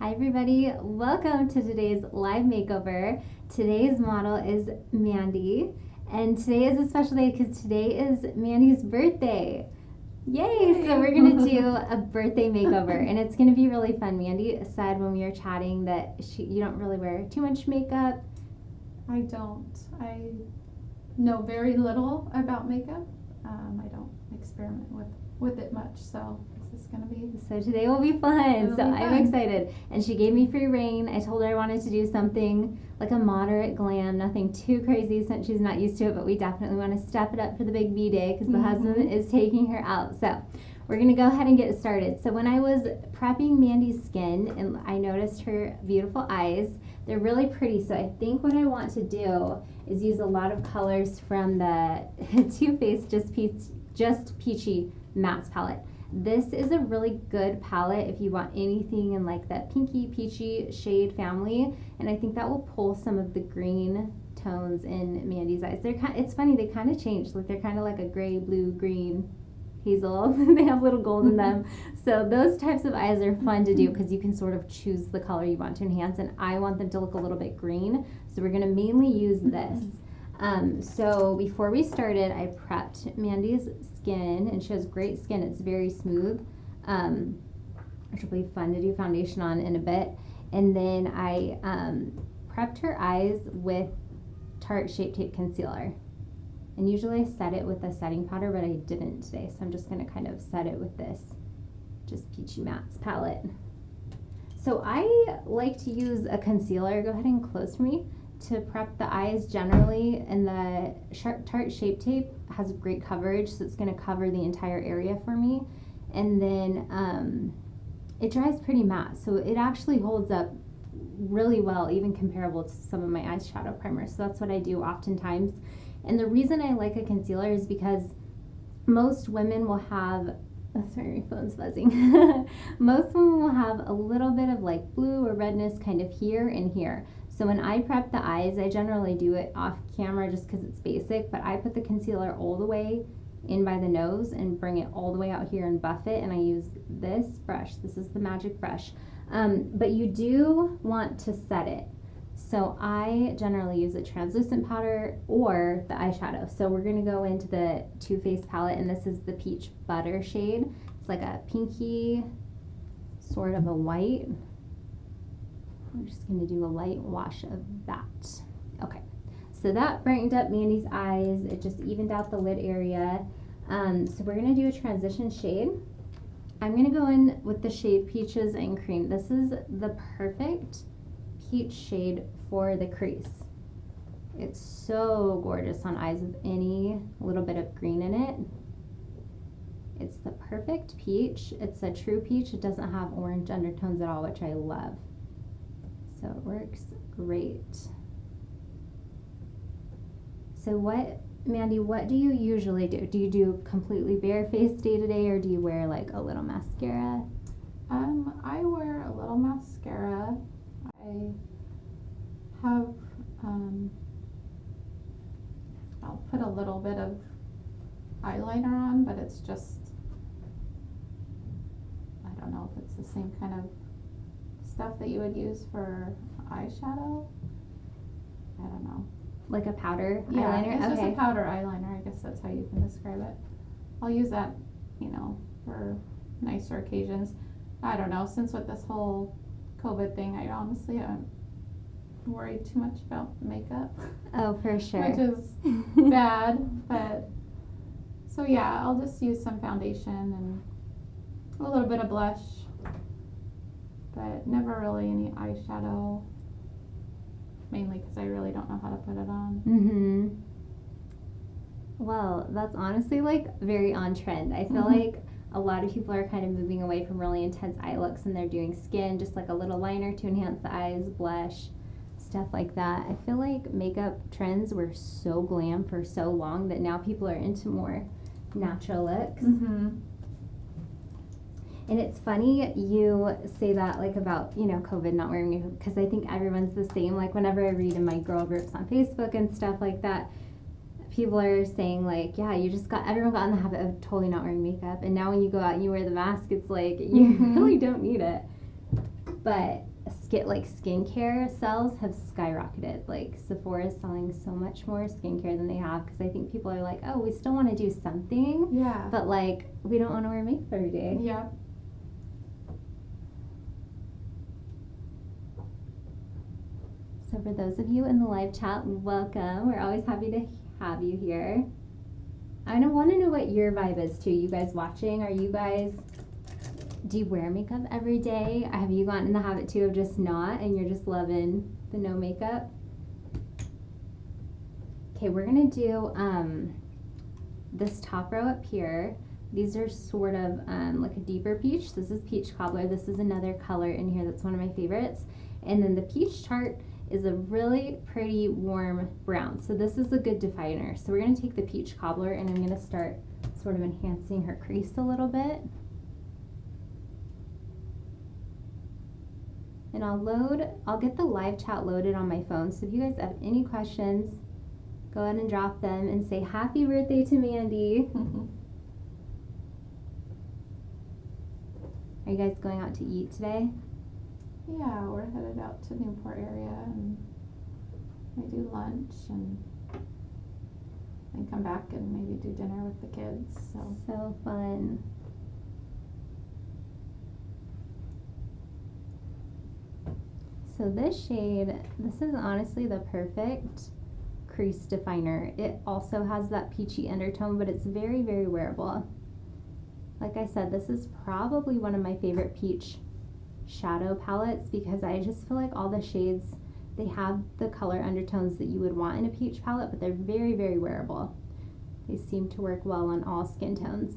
Hi everybody, welcome to today's live makeover. Today's model is Mandy, and today is a special day because today is Mandy's birthday. Yay! So we're gonna do a birthday makeover, and it's gonna be really fun. Mandy said when we were chatting that you don't really wear too much makeup. I don't. I know very little about makeup. I don't experiment with it much, so this is gonna be. So today will be fun. So I'm fun. excited. And she gave me free reign. I told her I wanted to do something like a moderate glam, nothing too crazy since she's not used to it, but we definitely want to step it up for the big B day because the husband is taking her out. So we're gonna go ahead and get started. So when I was prepping Mandy's skin and I noticed her beautiful eyes, they're really pretty. So I think what I want to do is use a lot of colors from the Too Faced Just Peachy Mattes palette. This is a really good palette if you want anything in like that pinky peachy shade family, and I think that will pull some of the green tones in Mandy's eyes. It's funny, they kind of change, like they're kind of like a gray, blue, green, hazel. They have little gold in them. So those types of eyes are fun to do because you can sort of choose the color you want to enhance, and I want them to look a little bit green, so we're going to mainly use this. So before we started, I prepped Mandy's skin, and she has great skin. It's very smooth, which will be fun to do foundation on in a bit. And then I prepped her eyes with Tarte Shape Tape Concealer. And usually I set it with a setting powder, but I didn't today. So I'm just going to kind of set it with this Just Peachy Mattes palette. So I like to use a concealer. Go ahead and close for me. To prep the eyes generally, and the Tarte Shape Tape has great coverage, so it's going to cover the entire area for me. And then it dries pretty matte, so it actually holds up really well, even comparable to some of my eyeshadow primers. So that's what I do oftentimes. And the reason I like a concealer is because most women will have, oh, sorry, my phone's buzzing. Most women will have a little bit of like blue or redness kind of here and here. So when I prep the eyes, I generally do it off camera just because it's basic, but I put the concealer all the way in by the nose and bring it all the way out here and buff it, and I use this brush. This is the magic brush. But you do want to set it. So I generally use a translucent powder or the eyeshadow. So we're gonna go into the Too Faced palette, and this is the Peach Butter shade. It's like a pinky, sort of a white. I'm just going to do a light wash of that. Okay, so that brightened up Mandy's eyes. It just evened out the lid area. So we're going to do a transition shade. I'm going to go in with the shade Peaches and Cream. This is the perfect peach shade for the crease. It's so gorgeous on eyes with any little bit of green in it. It's the perfect peach. It's a true peach. It doesn't have orange undertones at all, which I love. So it works great. So Mandy, what do you usually do? Do you do completely barefaced day to day, or do you wear like a little mascara? I wear a little mascara. I have, I'll put a little bit of eyeliner on, but it's just, I don't know if it's the same kind of stuff that you would use for eyeshadow. I don't know. Like a powder eyeliner? eyeliner? It's Okay. just a powder eyeliner. I guess that's how you can describe it. I'll use that, for nicer occasions. I don't know. Since with this whole COVID thing, I honestly haven't worried too much about makeup. Oh, for sure. Which is bad, but so yeah, I'll just use some foundation and a little bit of blush. But never really any eyeshadow, mainly because I really don't know how to put it on. Well, that's honestly like very on trend. I feel like a lot of people are kind of moving away from really intense eye looks, and they're doing skin, just like a little liner to enhance the eyes, blush, stuff like that. I feel like makeup trends were so glam for so long that now people are into more natural looks. And it's funny you say that, like, about, COVID not wearing makeup, because I think everyone's the same. Like, whenever I read in my girl groups on Facebook and stuff like that, people are saying, like, yeah, everyone got in the habit of totally not wearing makeup. And now when you go out and you wear the mask, it's like, you really don't need it. But skincare sales have skyrocketed. Like Sephora is selling so much more skincare than they have because I think people are like, oh, we still want to do something. Yeah. But like, we don't want to wear makeup every day. Yeah. So for those of you in the live chat, welcome. We're always happy to have you here. I want to know what your vibe is too. You guys watching? Do you wear makeup every day? Have you gotten in the habit too of just not, and you're just loving the no makeup? Okay, we're gonna do this top row up here. These are sort of like a deeper peach. This is peach cobbler. This is another color in here that's one of my favorites. And then the peach tart is a really pretty warm brown. So this is a good definer. So we're gonna take the peach cobbler and I'm gonna start sort of enhancing her crease a little bit. And I'll get the live chat loaded on my phone. So if you guys have any questions, go ahead and drop them and say happy birthday to Mandy. Are you guys going out to eat today? Yeah, we're headed out to Newport area and we do lunch and then come back and maybe do dinner with the kids. So fun. So this shade, this is honestly the perfect crease definer. It also has that peachy undertone, but it's very, very wearable. Like I said, this is probably one of my favorite peach shadow palettes because I just feel like all the shades, they have the color undertones that you would want in a peach palette, but they're very, very wearable. They seem to work well on all skin tones.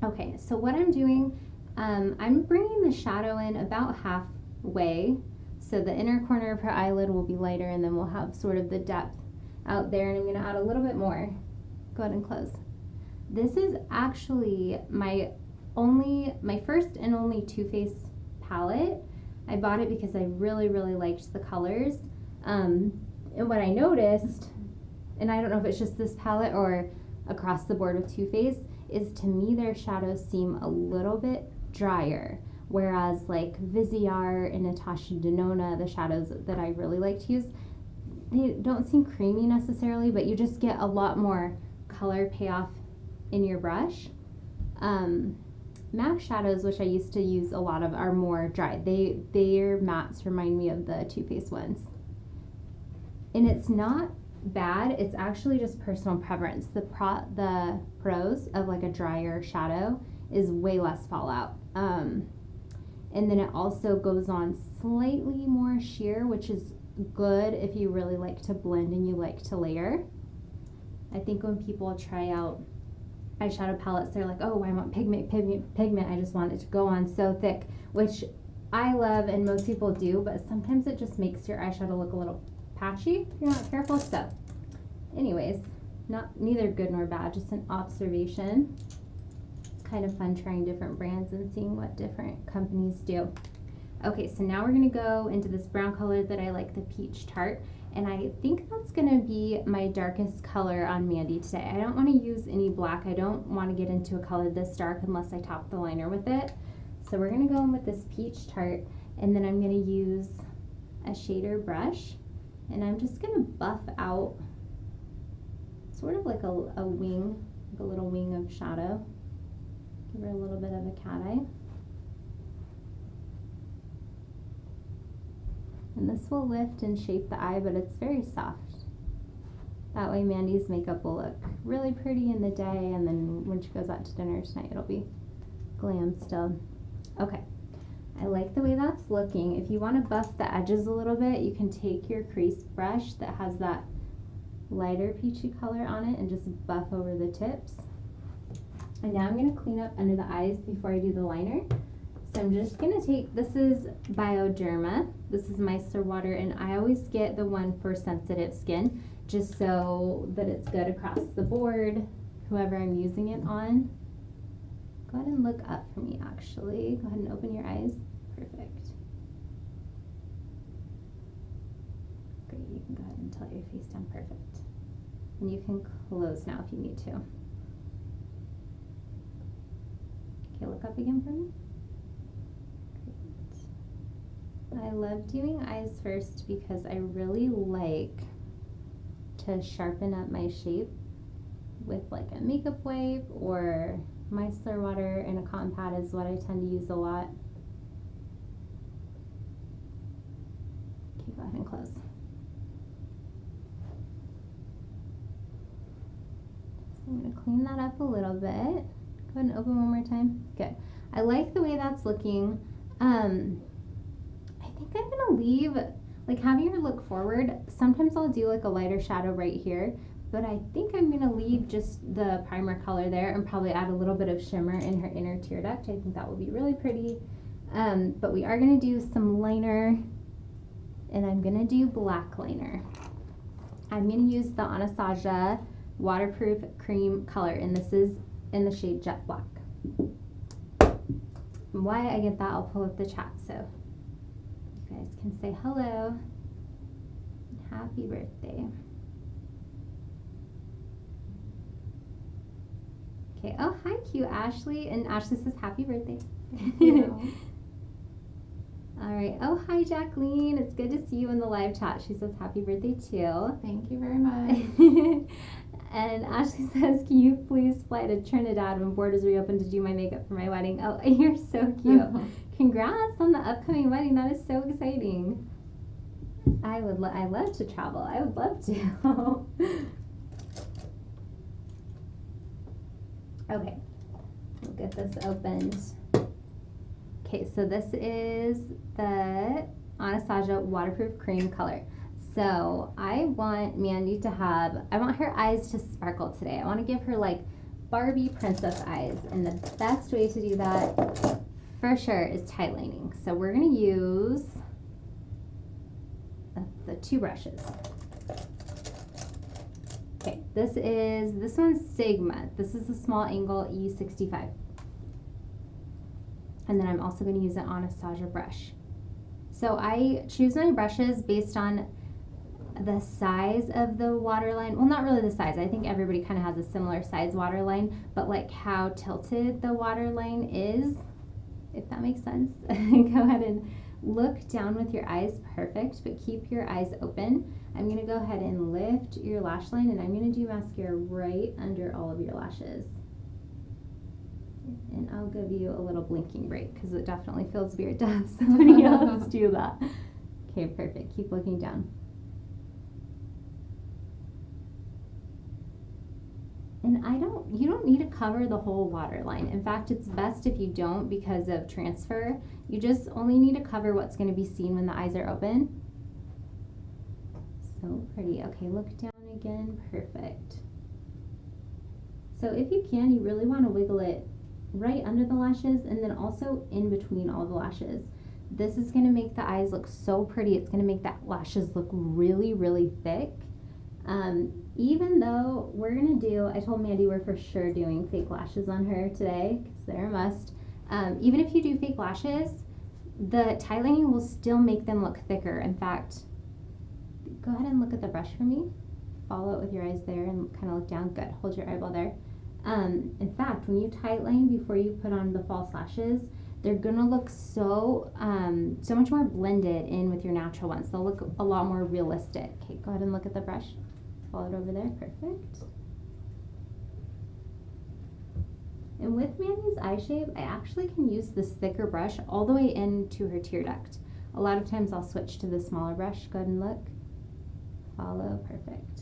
Okay, so what I'm doing, I'm bringing the shadow in about halfway. So the inner corner of her eyelid will be lighter and then we'll have sort of the depth out there, and I'm gonna add a little bit more. Go ahead and close. This is actually my first and only Too Faced palette. I bought it because I really, really liked the colors. And what I noticed, and I don't know if it's just this palette or across the board with Too Faced, is to me their shadows seem a little bit drier. Whereas like Viseart and Natasha Denona, the shadows that I really like to use, they don't seem creamy necessarily, but you just get a lot more color payoff in your brush. MAC shadows, which I used to use a lot of, are more dry. Their mattes remind me of the Too Faced ones. And it's not bad, it's actually just personal preference. The pros of like a drier shadow is way less fallout. And then it also goes on slightly more sheer, which is good if you really like to blend and you like to layer. I think when people try out eyeshadow palettes, they're like, oh, I want pigment. I just want it to go on so thick, which I love and most people do, but sometimes it just makes your eyeshadow look a little patchy if you're not careful. So anyways, neither good nor bad, just an observation. It's kind of fun trying different brands and seeing what different companies do. Okay, so now we're gonna go into this brown color that I like, the peach tart. And I think that's gonna be my darkest color on Mandy today. I don't wanna use any black. I don't wanna get into a color this dark unless I top the liner with it. So we're gonna go in with this peach tart, and then I'm gonna use a shader brush, and I'm just gonna buff out sort of like a wing, like a little wing of shadow. Give her a little bit of a cat eye. And this will lift and shape the eye, but it's very soft. That way Mandy's makeup will look really pretty in the day, and then when she goes out to dinner tonight, it'll be glam still. Okay, I like the way that's looking. If you want to buff the edges a little bit, you can take your crease brush that has that lighter peachy color on it and just buff over the tips. And now I'm going to clean up under the eyes before I do the liner. So I'm just going to take, this is Bioderma. This is micellar water, and I always get the one for sensitive skin, just so that it's good across the board, whoever I'm using it on. Go ahead and look up for me, actually. Go ahead and open your eyes. Perfect. Great, you can go ahead and tilt your face down. Perfect. And you can close now if you need to. Okay, look up again for me? Great. I love doing eyes first because I really like to sharpen up my shape with like a makeup wipe, or micellar water and a cotton pad is what I tend to use a lot. Okay, go ahead and close. So I'm going to clean that up a little bit. Go ahead and open one more time. Good. I like the way that's looking. I think I'm going to leave, like, having her look forward. Sometimes I'll do like a lighter shadow right here, but I think I'm going to leave just the primer color there and probably add a little bit of shimmer in her inner tear duct. I think that will be really pretty. But we are going to do some liner, and I'm going to do black liner. I'm going to use the Anastasia waterproof cream color, and this is in the shade Jet Black. And while I get that, I'll pull up the chat so you guys can say hello and happy birthday. Okay, oh hi cute Ashley, and Ashley says happy birthday. Thank you. All right, oh hi Jacqueline, it's good to see you in the live chat. She says happy birthday too. Thank you very much. And Ashley says, can you please fly to Trinidad when borders reopen to do my makeup for my wedding? Oh, you're so cute. Congrats on the upcoming wedding. That is so exciting. I love to travel. I would love to. Okay, we'll get this opened. Okay, so this is the Anastasia waterproof cream color. So I want Mandy to I want her eyes to sparkle today. I want to give her like Barbie princess eyes. And the best way to do that for sure is tight lining. So we're going to use the two brushes. Okay, this one's Sigma. This is a small angle E65. And then I'm also going to use an Anastasia brush. So I choose my brushes based on the size of the waterline. Well, not really the size. I think everybody kind of has a similar size waterline, but like how tilted the waterline is, if that makes sense. Go ahead and look down with your eyes. Perfect, but keep your eyes open. I'm going to go ahead and lift your lash line, and I'm going to do mascara right under all of your lashes. And I'll give you a little blinking break because it definitely feels weird to have somebody else do that. Okay, perfect. Keep looking down. And you don't need to cover the whole waterline. In fact, it's best if you don't because of transfer. You just only need to cover what's going to be seen when the eyes are open. So pretty. Okay, look down again. Perfect. So if you can, you really want to wiggle it right under the lashes and then also in between all the lashes. This is going to make the eyes look so pretty. It's going to make the lashes look really, really thick. Even though we're going to I told Mandy we're for sure doing fake lashes on her today because they're a must. Even if you do fake lashes, the tight lining will still make them look thicker. In fact, go ahead and look at the brush for me. Follow it with your eyes there and kind of look down. Good. Hold your eyeball there. In fact, when you tight line before you put on the false lashes, they're gonna look so much more blended in with your natural ones. They'll look a lot more realistic. Okay, go ahead and look at the brush. Follow it over there. Perfect. And with Mandy's eye shape, I actually can use this thicker brush all the way into her tear duct. A lot of times I'll switch to the smaller brush. Go ahead and look. Follow. Perfect.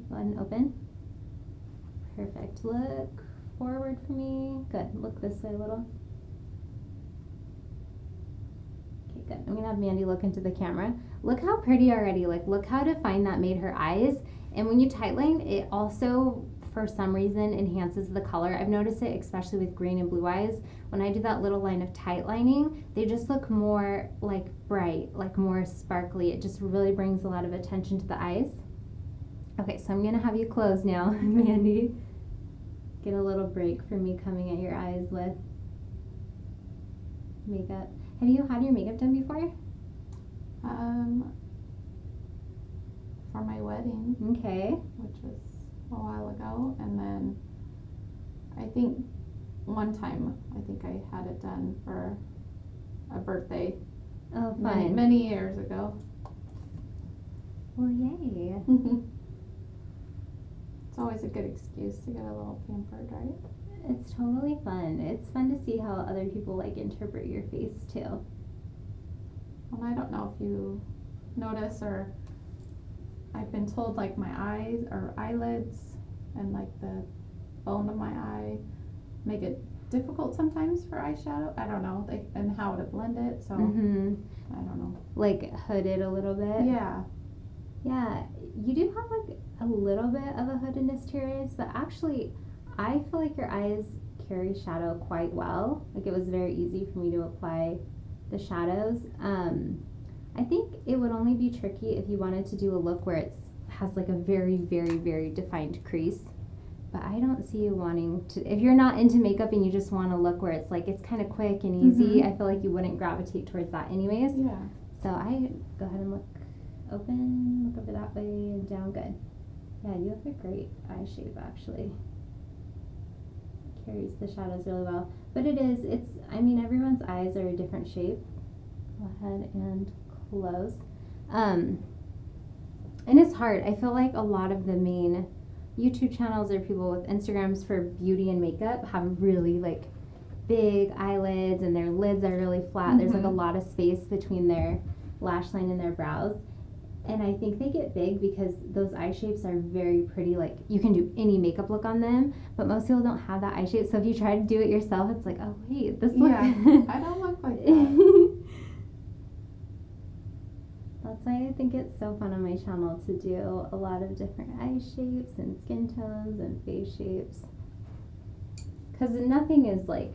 Go ahead and open. Perfect. Look forward for me. Good. Look this way a little. Okay, good. I'm going to have Mandy look into the camera. Look how pretty already. Like, look how defined that made her eyes. And when you tight line, it also, for some reason, enhances the color. I've noticed it especially with green and blue eyes. When I do that little line of tight lining, they just look more like bright, like more sparkly. It just really brings a lot of attention to the eyes. Okay, so I'm going to have you close now, Mandy. Get a little break from me coming at your eyes with makeup. Have you had your makeup done before? For my wedding. Okay. Which was a while ago. And then think one time, I think I had it done for a birthday. Oh, many, fun. many years ago. Well, yay. It's always a good excuse to get a little pampered, right? It's totally fun. It's fun to see how other people like interpret your face too. Well, I don't know if you notice, or I've been told like my eyes or eyelids and like the bone of my eye make it difficult sometimes for eyeshadow. I don't know, like, and how to blend it. So I don't know. Like hooded a little bit. Yeah. Yeah, you do have like a little bit of a hoodedness to your eyes, but actually, I feel like your eyes carry shadow quite well. Like it was very easy for me to apply the shadows. I think it would only be tricky if you wanted to do a look where it has like a very, very, very defined crease. But I don't see you wanting to, if you're not into makeup and you just want to look where it's like, it's kind of quick and easy, I feel like you wouldn't gravitate towards that anyways. Yeah. So I go ahead and look open, look over that way and down, good. Yeah, you have a great eye shape actually. Carries the shadows really well. But I mean, everyone's eyes are a different shape. Go ahead and close. And it's hard. I feel like a lot of the main YouTube channels or people with Instagrams for beauty and makeup have really like big eyelids and their lids are really flat. There's like a lot of space between their lash line and their brows. And I think they get big because those eye shapes are very pretty. Like you can do any makeup look on them, but most people don't have that eye shape. So if you try to do it yourself, it's like, oh wait, this look. Yeah, I don't look like that. That's why I think it's so fun on my channel to do a lot of different eye shapes and skin tones and face shapes. Because nothing is like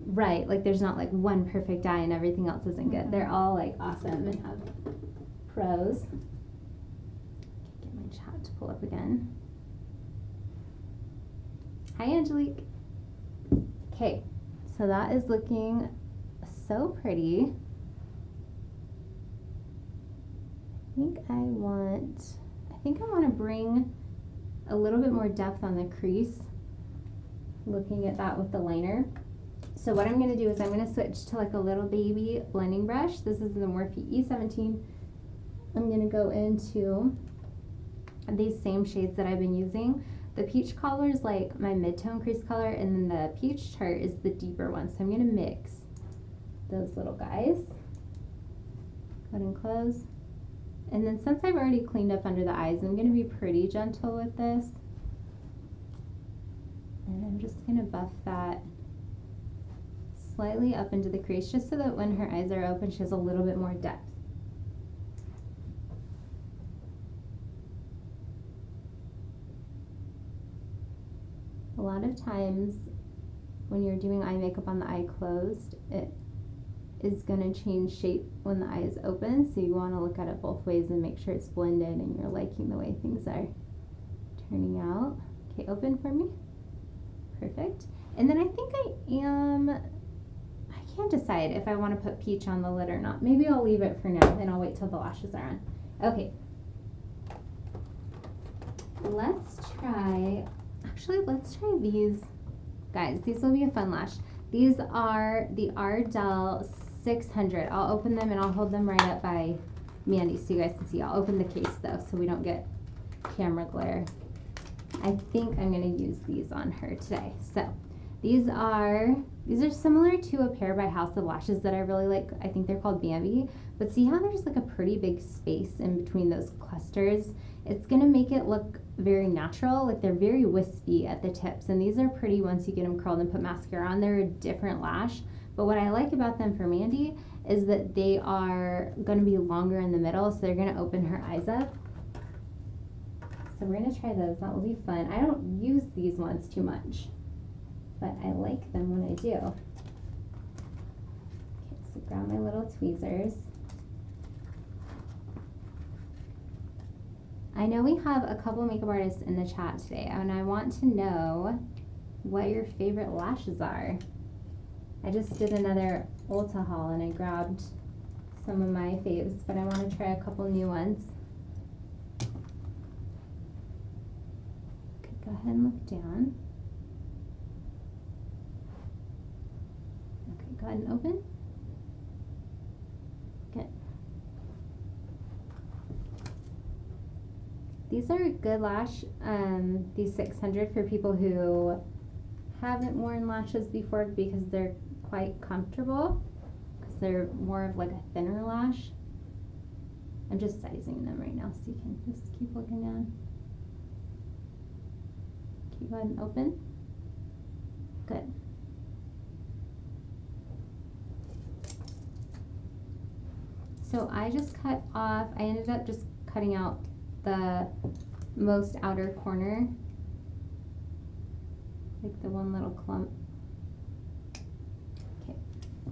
right. Like there's not like one perfect eye and everything else isn't good. They're all like awesome and have pros. Get my chat to pull up again. Hi, Angelique. Okay, so that is looking so pretty. I think I want to bring a little bit more depth on the crease, looking at that with the liner. So what I'm going to do is I'm going to switch to like a little baby blending brush. This is the Morphe E17. I'm going to go into these same shades that I've been using. The peach color is like my mid-tone crease color, and then the peach tart is the deeper one. So I'm going to mix those little guys. Go ahead and close. And then since I've already cleaned up under the eyes, I'm going to be pretty gentle with this. And I'm just going to buff that slightly up into the crease just so that when her eyes are open, she has a little bit more depth. A lot of times when you're doing eye makeup on the eye closed, it is going to change shape when the eye is open, so you want to look at it both ways and make sure it's blended and you're liking the way things are turning out. Okay, open for me. Perfect. And then I think I can't decide if I want to put peach on the lid or not. Maybe I'll leave it for now, then I'll wait till the lashes are on. Okay. Let's try these. Guys, these will be a fun lash. These are the Ardell 600. I'll open them and I'll hold them right up by Mandy so you guys can see. I'll open the case though so we don't get camera glare. I think I'm going to use these on her today. So these are similar to a pair by House of Lashes that I really like. I think they're called Bambi. But see how there's like a pretty big space in between those clusters? It's going to make it look very natural. Like they're very wispy at the tips. And these are pretty once you get them curled and put mascara on. They're a different lash. But what I like about them for Mandy is that they are going to be longer in the middle. So they're going to open her eyes up. So we're going to try those. That will be fun. I don't use these ones too much, but I like them when I do. Okay, so grab my little tweezers. I know we have a couple makeup artists in the chat today, and I want to know what your favorite lashes are. I just did another Ulta haul, and I grabbed some of my faves, but I want to try a couple new ones. Okay, go ahead and look down. go ahead and open. Good. These are good lash, these 600 for people who haven't worn lashes before because they're quite comfortable, because they're more of like a thinner lash. I'm just sizing them right now so you can just keep looking down. Okay, go ahead and open. Good. So I just cut off, I ended up just cutting out the most outer corner, like the one little clump. Okay,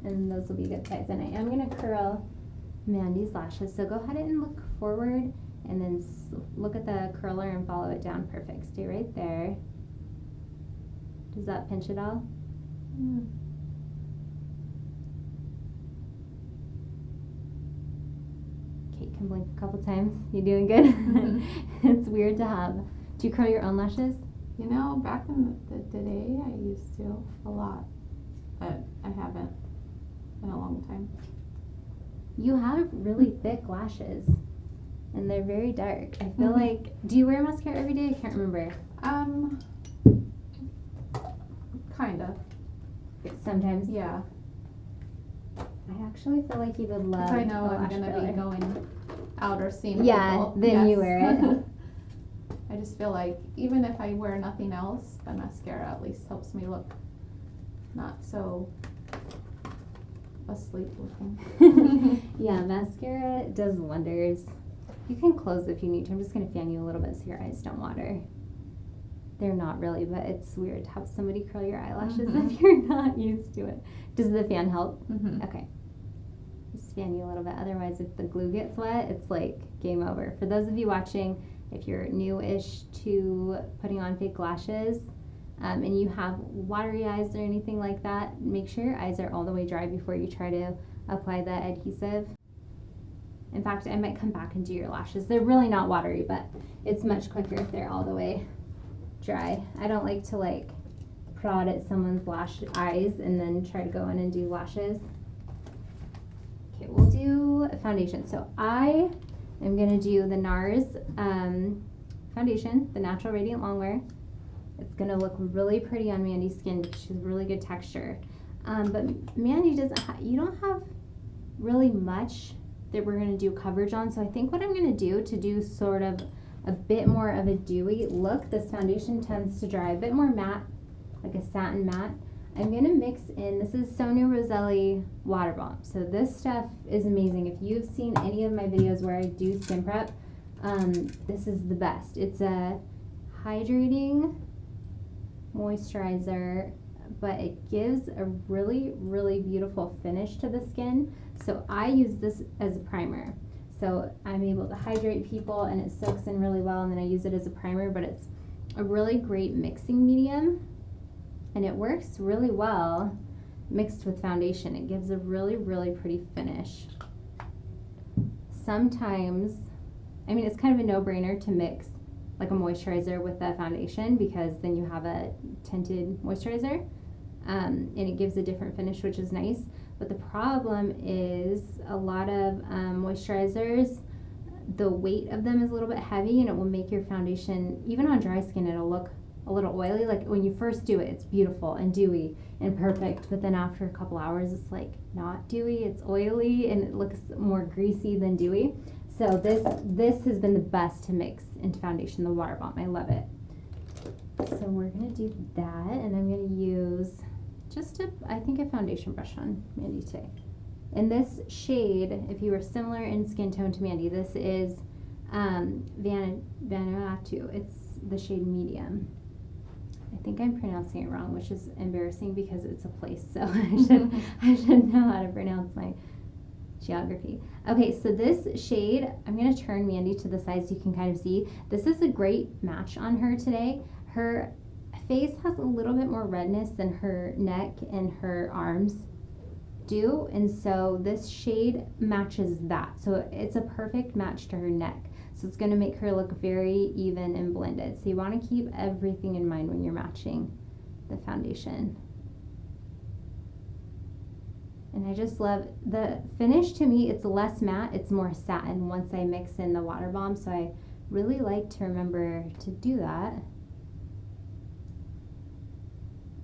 and those will be good size. And I am gonna curl Mandy's lashes, so go ahead and look forward and then look at the curler and follow it down. Perfect, stay right there. Does that pinch at all? Okay, you can blink a couple times. You doing good? It's weird to have. Do you curl your own lashes? You know, back in the day, I used to a lot, but I haven't in a long time. You have really thick lashes, and they're very dark. I feel like, do you wear mascara every day? I can't remember. Kind of. Sometimes. Yeah. I actually feel like you would love. If I know a I'm lash gonna curler. be going out or seeing people. Then you wear it. I just feel like even if I wear nothing else, the mascara at least helps me look not so asleep looking. Yeah, mascara does wonders. You can close if you need to. I'm just gonna fan you a little bit so your eyes don't water. They're not really, but it's weird to have somebody curl your eyelashes if you're not used to it. Does the fan help? Okay. Just fan you a little bit. Otherwise, if the glue gets wet, it's like game over. For those of you watching, if you're new-ish to putting on fake lashes, and you have watery eyes or anything like that, make sure your eyes are all the way dry before you try to apply the adhesive. In fact, I might come back and do your lashes. They're really not watery, but it's much quicker if they're all the way dry. I don't like to like prod at someone's eyes and then try to go in and do lashes. Okay, we'll do a foundation. So I am gonna do the NARS foundation, the Natural Radiant Longwear. It's gonna look really pretty on Mandy's skin because she has really good texture. But Mandy doesn't you don't have really much that we're gonna do coverage on. So I think what I'm gonna do to do sort of a bit more of a dewy look, this foundation tends to dry a bit more matte, like a satin matte. I'm gonna mix in, this is Sonia Roselli Water Bomb. So this stuff is amazing. If you've seen any of my videos where I do skin prep, this is the best. It's a hydrating moisturizer, but it gives a really, really beautiful finish to the skin. So I use this as a primer. So I'm able to hydrate people and it soaks in really well, and then I use it as a primer, but it's a really great mixing medium and it works really well mixed with foundation. It gives a really, really pretty finish. Sometimes, I mean, it's kind of a no-brainer to mix like a moisturizer with the foundation because then you have a tinted moisturizer, and it gives a different finish, which is nice. But the problem is a lot of moisturizers, the weight of them is a little bit heavy and it will make your foundation, even on dry skin, it'll look a little oily. Like when you first do it, it's beautiful and dewy and perfect, but then after a couple hours, it's like not dewy, it's oily and it looks more greasy than dewy. So this has been the best to mix into foundation, the Water Bomb. I love it. So we're gonna do that, and I'm gonna use just I think a foundation brush on Mandy today. In this shade, if you were similar in skin tone to Mandy, this is Vanuatu. It's the shade medium. I think I'm pronouncing it wrong, which is embarrassing because it's a place, so I should know how to pronounce my geography. Okay, so this shade, I'm going to turn Mandy to the side so you can kind of see. This is a great match on her today. Her face has a little bit more redness than her neck and her arms do, and so this shade matches that. So it's a perfect match to her neck. So it's going to make her look very even and blended. So you want to keep everything in mind when you're matching the foundation. And I just love the finish. To me, it's less matte, it's more satin once I mix in the water bomb. So I really like to remember to do that.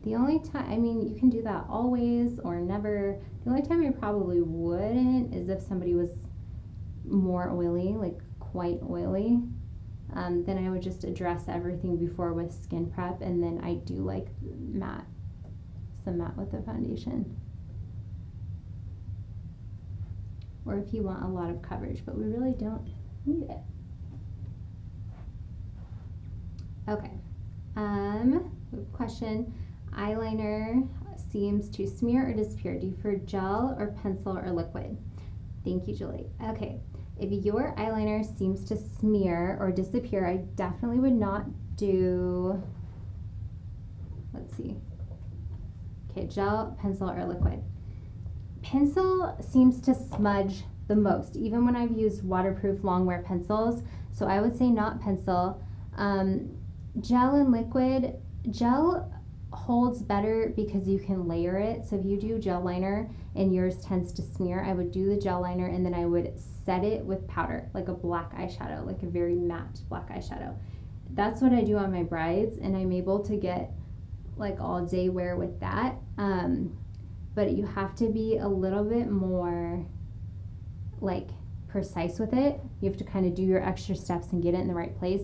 The only time, I mean, you can do that always or never. The only time I probably wouldn't is if somebody was more oily, like quite oily. Then I would just address everything before with skin prep, and then I do like matte, some matte with the foundation. Or if you want a lot of coverage, but we really don't need it. Okay. Question. Eyeliner seems to smear or disappear. Do you prefer gel or pencil or liquid? Thank you, Julie. Okay. If your eyeliner seems to smear or disappear, I definitely would not do, let's see. Okay, gel, pencil, or liquid. Pencil seems to smudge the most, even when I've used waterproof longwear pencils. So I would say not pencil. Gel and liquid. Gel holds better because you can layer it. So if you do gel liner and yours tends to smear, I would do the gel liner and then I would set it with powder, like a black eyeshadow, like a very matte black eyeshadow. That's what I do on my brides, and I'm able to get like all day wear with that. But you have to be a little bit more like precise with it. You have to kind of do your extra steps and get it in the right place.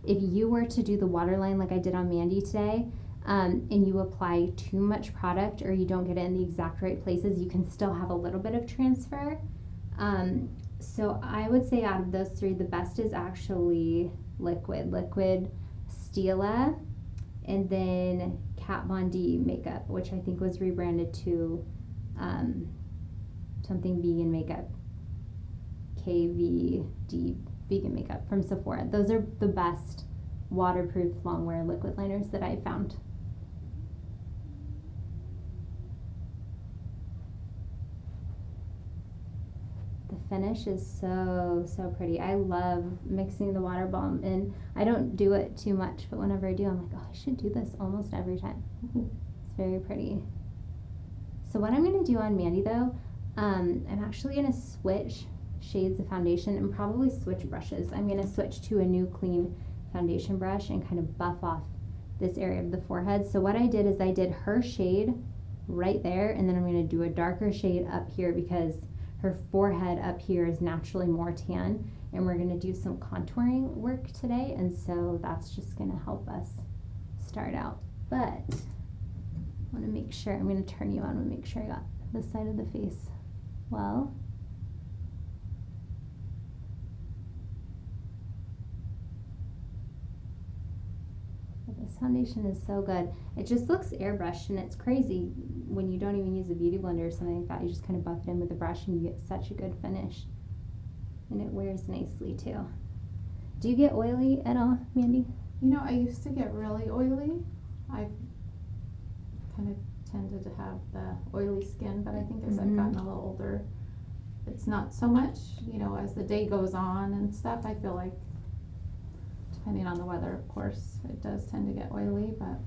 If you were to do the waterline like I did on Mandy today, and you apply too much product or you don't get it in the exact right places, you can still have a little bit of transfer. So I would say out of those three, the best is actually liquid. Liquid, Stila, and then Kat Von D makeup, which I think was rebranded to something vegan makeup. KVD vegan makeup from Sephora. Those are the best waterproof longwear liquid liners that I found. The finish is so pretty. I love mixing the water bomb in. I don't do it too much, but whenever I do, I'm like, oh, I should do this almost every time. It's very pretty. So what I'm going to do on Mandy though, I'm actually going to switch shades of foundation and probably switch brushes. I'm going to switch to a new clean foundation brush and kind of buff off this area of the forehead. So what I did is I did her shade right there, and then I'm going to do a darker shade up here because her forehead up here is naturally more tan, and we're going to do some contouring work today, and so that's just going to help us start out. But I want to make sure, I'm going to turn you on and make sure I got this side of the face well. This foundation is so good. It just looks airbrushed, and it's crazy when you don't even use a beauty blender or something like that. You just kind of buff it in with a brush and you get such a good finish. And it wears nicely too. Do you get oily at all, Mandy? You know, I used to get really oily. I kind of tended to have the oily skin, but I think as I've gotten a little older, it's not so much. You know, as the day goes on and stuff, I feel like, depending on the weather, of course, it does tend to get oily, but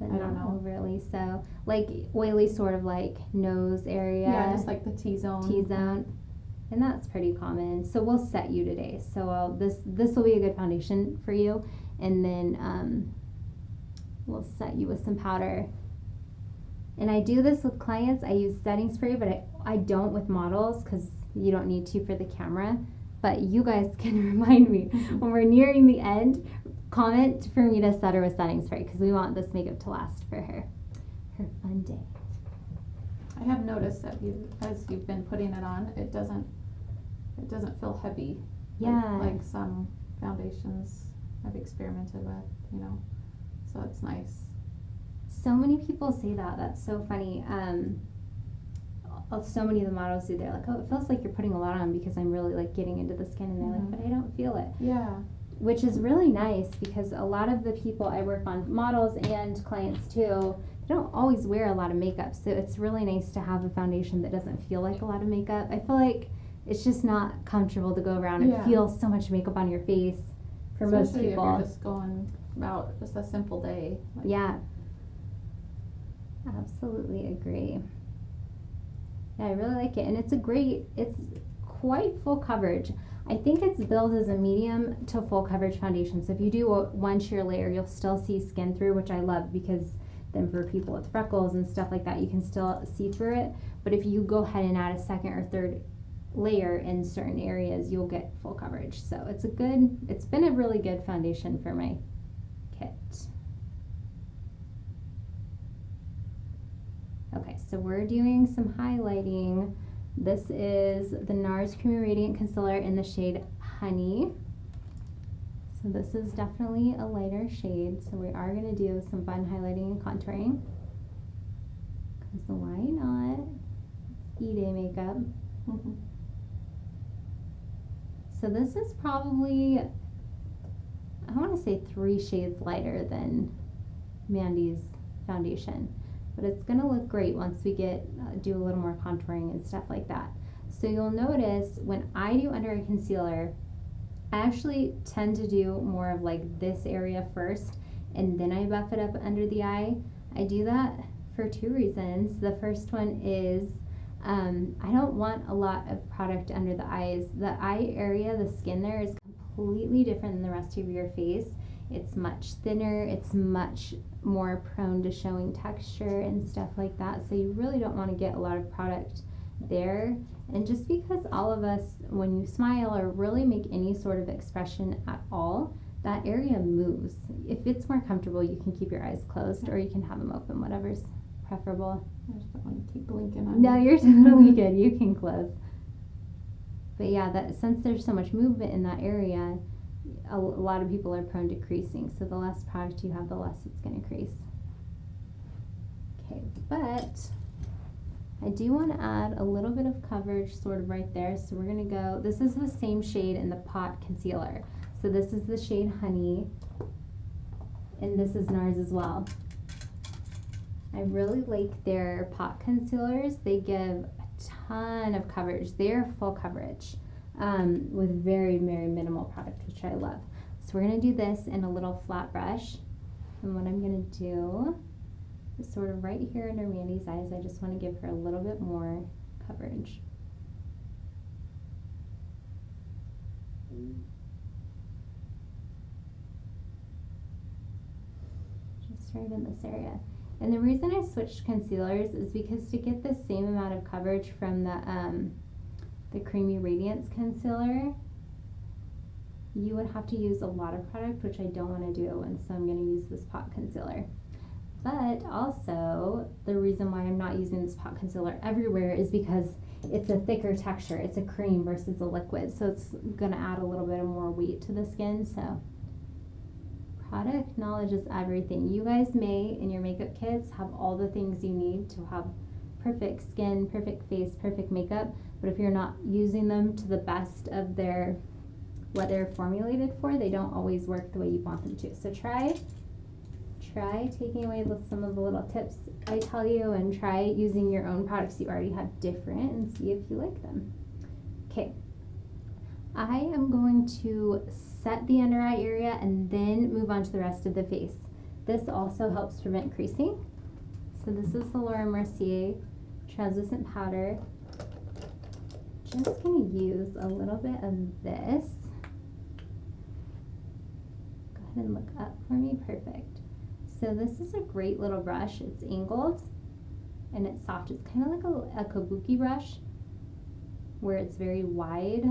I don't know. Overly so. Like oily sort of like nose area. Yeah, just like the T-zone. T-zone. And that's pretty common. So we'll set you today. So this will be a good foundation for you. And then we'll set you with some powder. And I do this with clients. I use setting spray, but I don't with models because you don't need to for the camera. But you guys can remind me when we're nearing the end, comment for me to set her with setting spray because we want this makeup to last for her fun day. I have noticed that as you've been putting it on, it doesn't feel heavy. Yeah. Like some foundations I've experimented with, you know. So it's nice. So many people say that. That's so funny. So many of the models do. They're like, oh, it feels like you're putting a lot on because I'm really like getting into the skin, and they're like, but I don't feel it. Yeah. Which is really nice because a lot of the people I work on, models and clients too, they don't always wear a lot of makeup. So it's really nice to have a foundation that doesn't feel like a lot of makeup. I feel like it's just not comfortable to go around and feel so much makeup on your face for most people. If you're just going about just a simple day. Yeah. Absolutely agree. Yeah, I really like it. And it's quite full coverage. I think it's billed as a medium to full coverage foundation. So if you do one sheer layer, you'll still see skin through, which I love, because then for people with freckles and stuff like that, you can still see through it. But if you go ahead and add a second or third layer in certain areas, you'll get full coverage. So it's been a really good foundation for my kit. Okay, so we're doing some highlighting. This is the NARS Creamy Radiant Concealer in the shade Honey. So this is definitely a lighter shade. So we are going to do some fun highlighting and contouring. Because why not? It's E-Day makeup. So this is probably, I want to say 3 shades lighter than Mandy's foundation. But it's going to look great once we do a little more contouring and stuff like that. So you'll notice when I do under eye concealer, I actually tend to do more of like this area first, and then I buff it up under the eye. I do that for 2 reasons. The first one is I don't want a lot of product under the eyes. The eye area, the skin there, is completely different than the rest of your face. It's much thinner, it's much more prone to showing texture and stuff like that. So you really don't want to get a lot of product there. And just because all of us, when you smile or really make any sort of expression at all, that area moves. If it's more comfortable, you can keep your eyes closed or you can have them open, whatever's preferable. I just don't want to keep blinking on No, you're totally good. You can close. But yeah, since there's so much movement in that area, a lot of people are prone to creasing. So the less product you have, the less it's going to crease. Okay, but I do want to add a little bit of coverage sort of right there. So we're going to go, this is the same shade in the Pot Concealer. So this is the shade Honey, and this is NARS as well. I really like their Pot Concealers. They give a ton of coverage. They're full coverage with very, very minimal product, which I love. So we're going to do this in a little flat brush. And what I'm going to do is sort of right here under Mandy's eyes, I just want to give her a little bit more coverage. Just right in this area. And the reason I switched concealers is because to get the same amount of coverage from the Creamy Radiance Concealer, you would have to use a lot of product, which I don't want to do, and so I'm going to use this Pot Concealer. But also, the reason why I'm not using this Pot Concealer everywhere is because it's a thicker texture. It's a cream versus a liquid, so it's going to add a little bit more weight to the skin. So product knowledge is everything. You guys may, in your makeup kits, have all the things you need to have perfect skin, perfect face, perfect makeup, but if you're not using them to the best of what they're formulated for, they don't always work the way you want them to. So try taking away some of the little tips I tell you, and try using your own products you already have different and see if you like them. Okay, I am going to set the under eye area and then move on to the rest of the face. This also helps prevent creasing. So this is the Laura Mercier translucent powder. Just going to use a little bit of this. Go ahead and look up for me. Perfect. So this is a great little brush. It's angled and it's soft. It's kind of like a kabuki brush where it's very wide,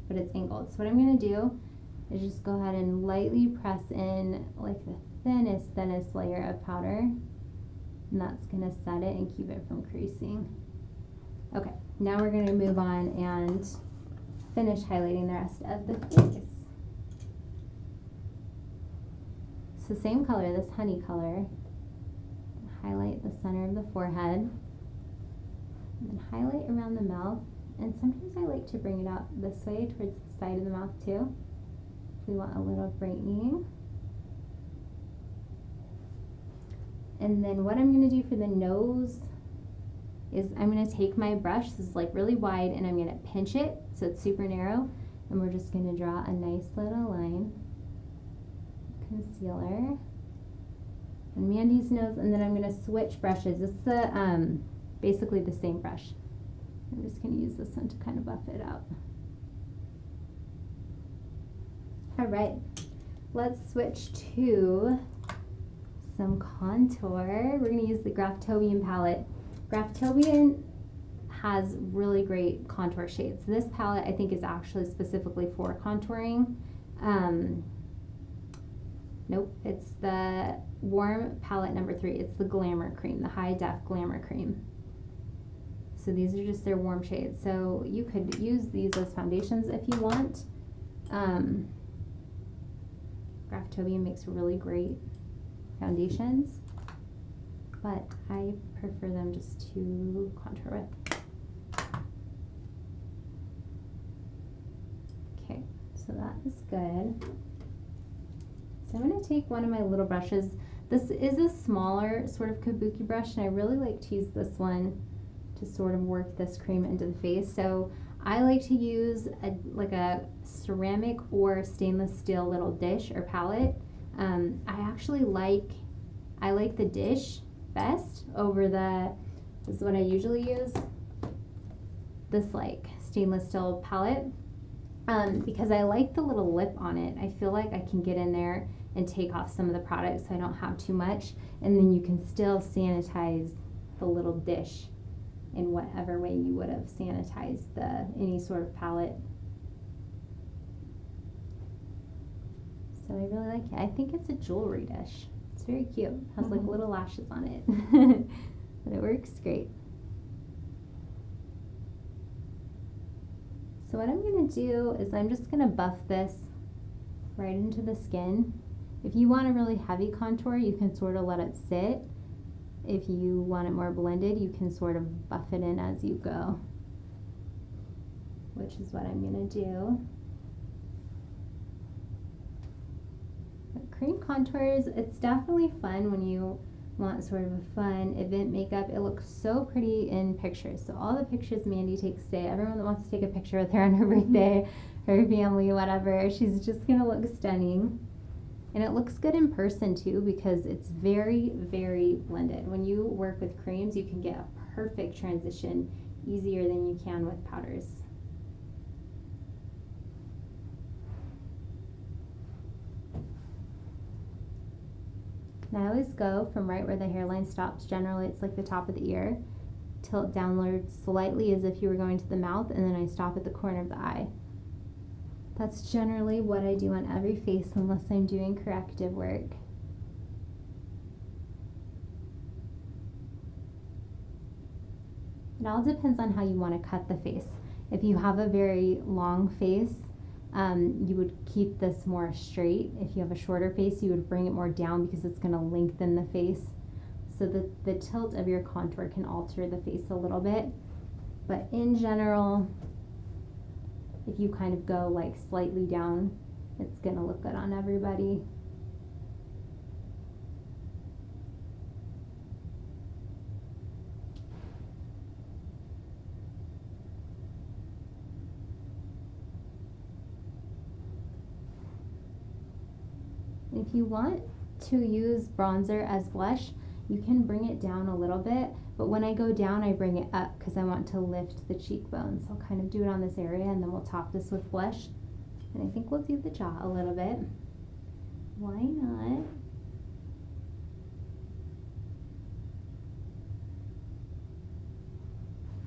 but it's angled. So what I'm going to do is just go ahead and lightly press in like the thinnest layer of powder, and that's going to set it and keep it from creasing. Okay, now we're going to move on and finish highlighting the rest of the face. So same color, this honey color. Highlight the center of the forehead, and then highlight around the mouth. And sometimes I like to bring it out this way towards the side of the mouth too, if we want a little brightening. And then what I'm going to do for the nose is I'm going to take my brush, this is like really wide, and I'm going to pinch it so it's super narrow, and we're just going to draw a nice little line. Concealer. and Mandy's nose, and then I'm going to switch brushes. It's the basically the same brush. I'm just going to use this one to kind of buff it out. All right, let's switch to some contour. We're going to use the Graftobian palette. Graftobian has really great contour shades. This palette I think is actually specifically for contouring. Nope, it's the Warm palette number 3. It's the Glamour Cream, the High Def Glamour Cream. So these are just their warm shades. So you could use these as foundations if you want. Graftobian makes really great foundations, but I prefer them just to contour with. Okay, so that is good. So I'm going to take one of my little brushes. This is a smaller sort of kabuki brush, and I really like to use this one to sort of work this cream into the face. So I like to use like a ceramic or stainless steel little dish or palette. I like the dish best over this is what I usually use, this like stainless steel palette, because I like the little lip on it. I feel like I can get in there and take off some of the products so I don't have too much, and then you can still sanitize the little dish in whatever way you would have sanitized any sort of palette. So I really like it. I think it's a jewelry dish. It's very cute. It has like little lashes on it. But it works great. So what I'm going to do is I'm just going to buff this right into the skin. If you want a really heavy contour, you can sort of let it sit. If you want it more blended, you can sort of buff it in as you go, which is what I'm going to do. But cream contours, it's definitely fun when you want sort of a fun event makeup. It looks so pretty in pictures. So all the pictures Mandy takes today, everyone that wants to take a picture with her on her birthday, her family, whatever, she's just going to look stunning. And it looks good in person too, because it's very, very blended. When you work with creams, you can get a perfect transition easier than you can with powders. And I always go from right where the hairline stops. Generally, it's like the top of the ear. Tilt downward slightly as if you were going to the mouth, and then I stop at the corner of the eye. That's generally what I do on every face unless I'm doing corrective work. It all depends on how you want to cut the face. If you have a very long face, you would keep this more straight. If you have a shorter face, you would bring it more down because it's going to lengthen the face. So the tilt of your contour can alter the face a little bit. But in general, if you kind of go like slightly down, it's going to look good on everybody. If you want to use bronzer as blush, you can bring it down a little bit, but when I go down, I bring it up because I want to lift the cheekbones. I'll kind of do it on this area, and then we'll top this with blush. And I think we'll do the jaw a little bit. Why not?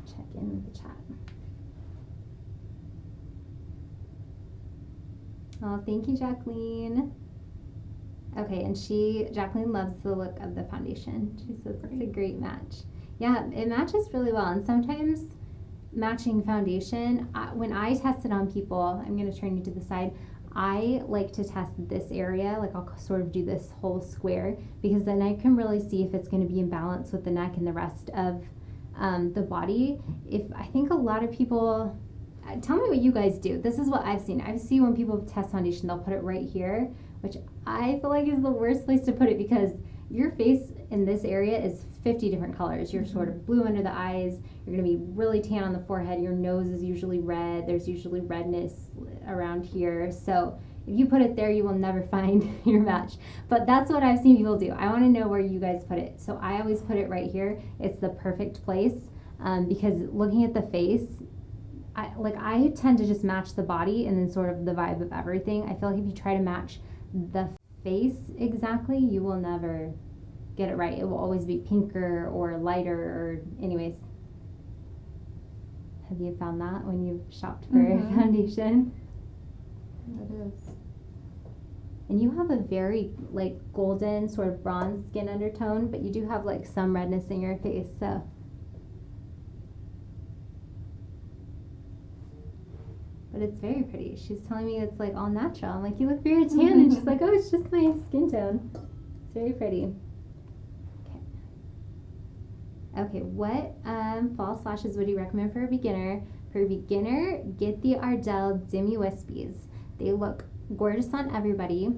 Check in with the chat. Oh, thank you, Jacqueline. Okay, and Jacqueline loves the look of the foundation. She says it's a great match. Yeah, it matches really well. And sometimes matching foundation, when I test it on people, I'm going to turn you to the side, I like to test this area, like I'll sort of do this whole square, because then I can really see if it's going to be in balance with the neck and the rest of the body. I think a lot of people, tell me what you guys do. This is what I've seen. I see when people test foundation, they'll put it right here, which I feel like is the worst place to put it because your face in this area is 50 different colors. You're sort of blue under the eyes. You're going to be really tan on the forehead. Your nose is usually red. There's usually redness around here. So if you put it there, you will never find your match. But that's what I've seen people do. I want to know where you guys put it. So I always put it right here. It's the perfect place because looking at the face, I tend to just match the body and then sort of the vibe of everything. I feel like if you try to match the face exactly, you will never get it right. It will always be pinker or lighter or anyways. Have you found that when you've shopped for foundation? It is. And you have a very like golden sort of bronze skin undertone, but you do have like some redness in your face, so. But it's very pretty. She's telling me it's like all natural. I'm like, you look very tan, and she's like, oh, it's just my skin tone. It's very pretty. Okay, what false lashes would you recommend for a beginner? For a beginner, get the Ardell Demi Wispies. They look gorgeous on everybody.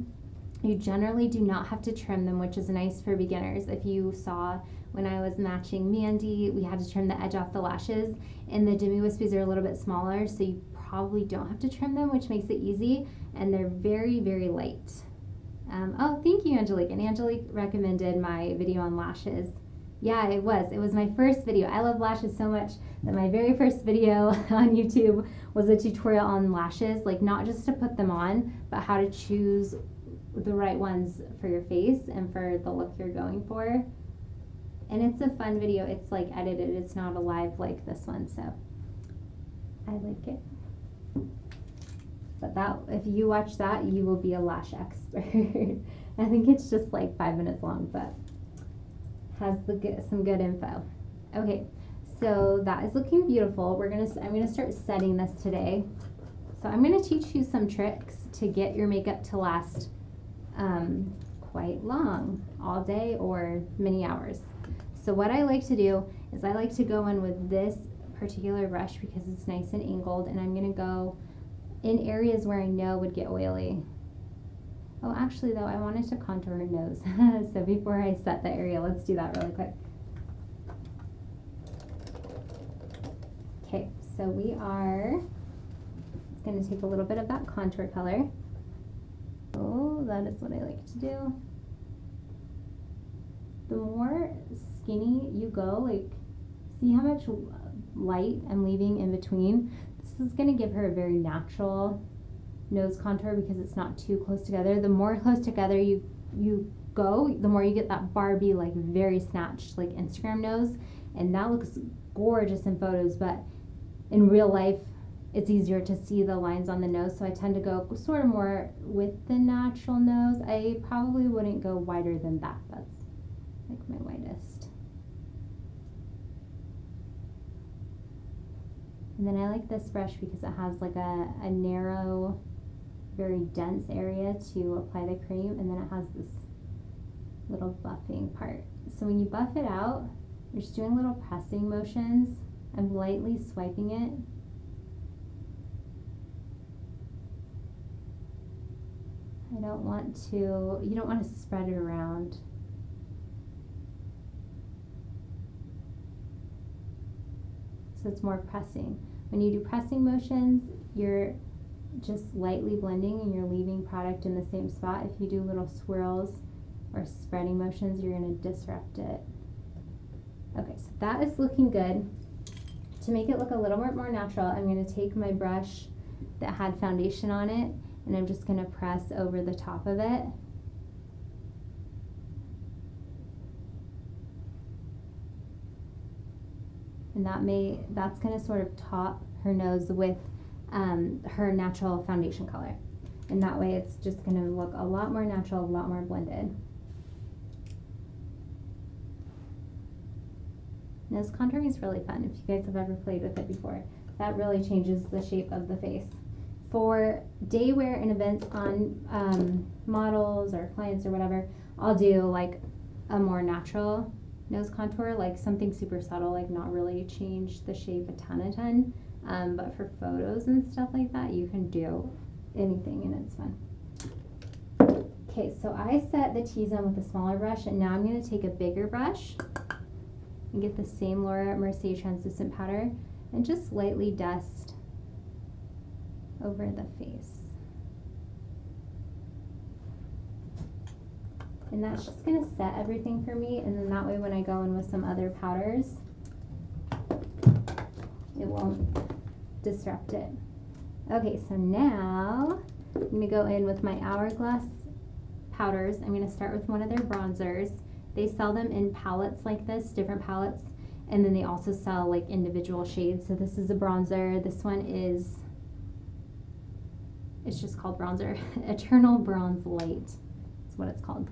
You generally do not have to trim them, which is nice for beginners. If you saw when I was matching Mandy, we had to trim the edge off the lashes, and the Demi Wispies are a little bit smaller, so you probably don't have to trim them, which makes it easy, and they're very, very light. Oh, thank you, Angelique. And Angelique recommended my video on lashes. Yeah, it was my first video. I love lashes so much that my very first video on YouTube was a tutorial on lashes, like not just to put them on, but how to choose the right ones for your face and for the look you're going for. And it's a fun video. It's like edited. It's not a live like this one, so I like it. But that, if you watch that, you will be a lash expert. I think it's just like 5 minutes long, but has some good info. Okay, so that is looking beautiful. I'm gonna start setting this today. So I'm gonna teach you some tricks to get your makeup to last quite long, all day or many hours. So what I like to do is I like to go in with this particular brush because it's nice and angled, and I'm gonna go in areas where I know would get oily. Oh, actually though, I wanted to contour her nose. So before I set the area, let's do that really quick. Okay, so it's gonna take a little bit of that contour color. Oh, that is what I like to do. The more skinny you go, like, see how much light I'm leaving in between? This is gonna give her a very natural nose contour because it's not too close together. The more close together you go, the more you get that Barbie, like very snatched, like Instagram nose, and that looks gorgeous in photos, but in real life it's easier to see the lines on the nose, so I tend to go sort of more with the natural nose. I probably wouldn't go wider than that. That's like my widest. And then I like this brush because it has like a narrow, very dense area to apply the cream, and then it has this little buffing part. So when you buff it out, you're just doing little pressing motions. I'm lightly swiping it. You don't want to spread it around. So it's more pressing. When you do pressing motions, you're just lightly blending and you're leaving product in the same spot. If you do little swirls or spreading motions, you're going to disrupt it. Okay, so that is looking good. To make it look a little bit more natural, I'm going to take my brush that had foundation on it, and I'm just going to press over the top of it. And that's going to sort of top her nose with her natural foundation color. And that way it's just going to look a lot more natural, a lot more blended. Nose contouring is really fun if you guys have ever played with it before. That really changes the shape of the face. For day wear and events on models or clients or whatever, I'll do like a more natural nose contour, like something super subtle, like not really change the shape a ton. But for photos and stuff like that, you can do anything and it's fun. Okay, so I set the T-zone with a smaller brush, and now I'm going to take a bigger brush and get the same Laura Mercier translucent powder and just lightly dust over the face. And that's just gonna set everything for me, and then that way when I go in with some other powders, it won't disrupt it. Okay, so now I'm gonna go in with my Hourglass powders. I'm gonna start with one of their bronzers. They sell them in palettes like this, different palettes, and then they also sell like individual shades. So this is a bronzer. This one is, it's just called bronzer. Eternal Bronze Light is what it's called.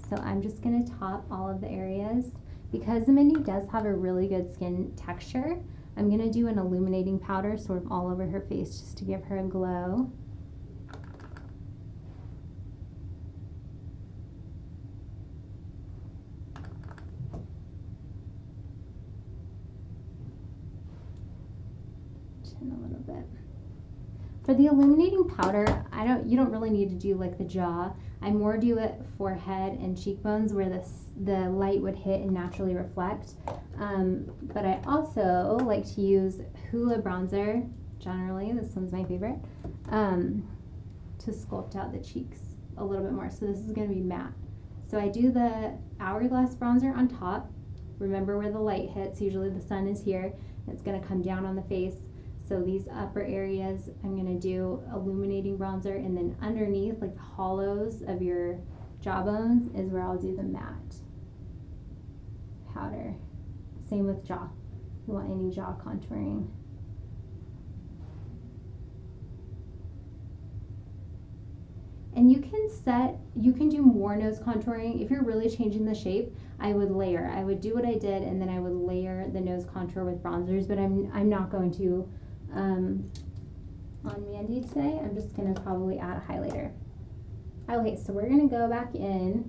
So I'm just gonna top all of the areas. Because Mindy does have a really good skin texture, I'm gonna do an illuminating powder sort of all over her face just to give her a glow. Chin a little bit. For the illuminating powder, you don't really need to do like the jaw. I more do it forehead and cheekbones where the light would hit and naturally reflect. But I also like to use Hoola bronzer, generally, this one's my favorite, to sculpt out the cheeks a little bit more. So this is gonna be matte. So I do the Hourglass bronzer on top. Remember where the light hits, usually the sun is here. It's gonna come down on the face. So these upper areas, I'm gonna do illuminating bronzer, and then underneath, like the hollows of your jawbones, is where I'll do the matte powder. Same with jaw. If you want any jaw contouring. And you can do more nose contouring. If you're really changing the shape, I would layer. I would do what I did, and then I would layer the nose contour with bronzers, but I'm not going to on Mandy today. I'm just gonna probably add a highlighter. Okay, so we're gonna go back in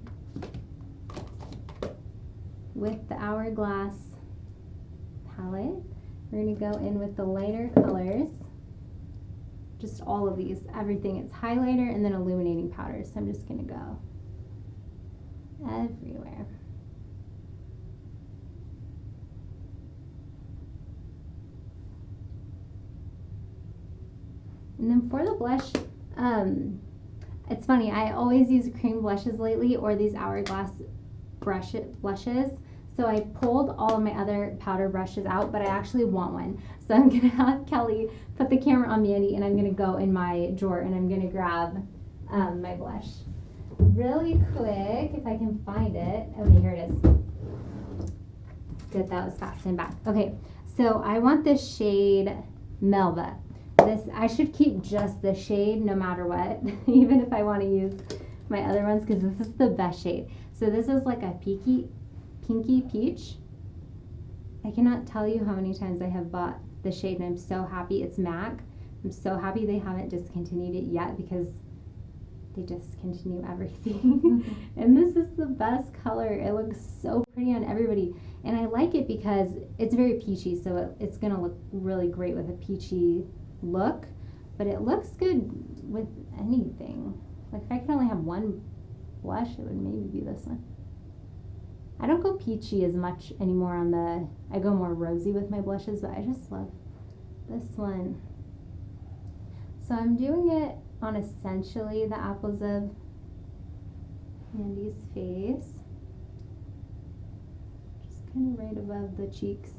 with the Hourglass palette. We're gonna go in with the lighter colors. Just all of these, everything. It's highlighter and then illuminating powder. So I'm just gonna go everywhere. And then for the blush, it's funny, I always use cream blushes lately, or these Hourglass blushes. So I pulled all of my other powder brushes out, but I actually want one. So I'm gonna have Kelly put the camera on Mandy, and I'm gonna go in my drawer and I'm gonna grab my blush. Really quick, if I can find it. Okay, here it is. Good, that was fast and back. Okay, so I want this shade Melba. I should keep just this shade no matter what, even if I want to use my other ones, because this is the best shade. So this is like a pinky peach. I cannot tell you how many times I have bought the shade, and I'm so happy. It's MAC. I'm so happy they haven't discontinued it yet, because they discontinue everything. And this is the best color. It looks so pretty on everybody. And I like it because it's very peachy, so it's going to look really great with a peachy look, but it looks good with anything. Like if I could only have one blush, it would maybe be this one. I don't go peachy as much anymore I go more rosy with my blushes, but I just love this one. So I'm doing it on essentially the apples of Mandy's face. Just kind of right above the cheeks.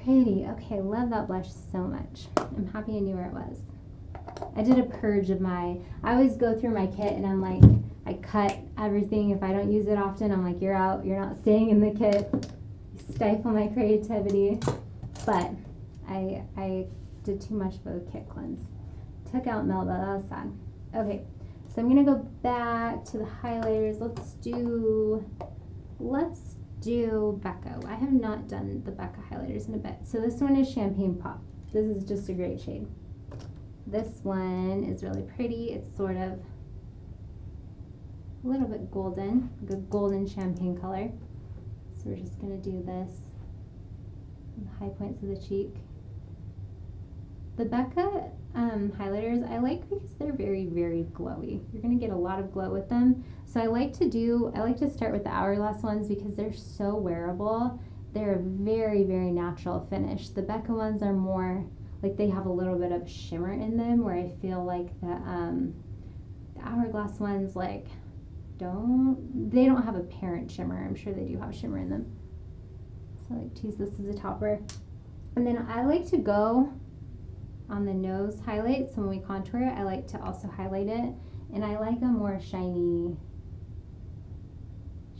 Pretty. Okay, love that blush so much. I'm happy I knew where it was. I did a purge of I always go through my kit and I'm like, I cut everything. If I don't use it often, I'm like, you're out. You're not staying in the kit. You stifle my creativity. But I did too much of a kit cleanse. Took out Melba. That was sad. Okay, so I'm going to go back to the highlighters. Let's do Becca. I have not done the Becca highlighters in a bit. So this one is Champagne Pop. This is just a great shade. This one is really pretty. It's sort of a little bit golden, like a golden champagne color. So we're just gonna do this on the high points of the cheek. The Becca highlighters I like because they're very, very glowy. You're gonna get a lot of glow with them. So I like to start with the Hourglass ones because they're so wearable. They're a very, very natural finish. The Becca ones are more like they have a little bit of shimmer in them, where I feel like the Hourglass ones, like they don't have a parent shimmer. I'm sure they do have shimmer in them. So I like to use this as a topper. And then I like to go on the nose highlight. So when we contour it, I like to also highlight it. And I like a more shiny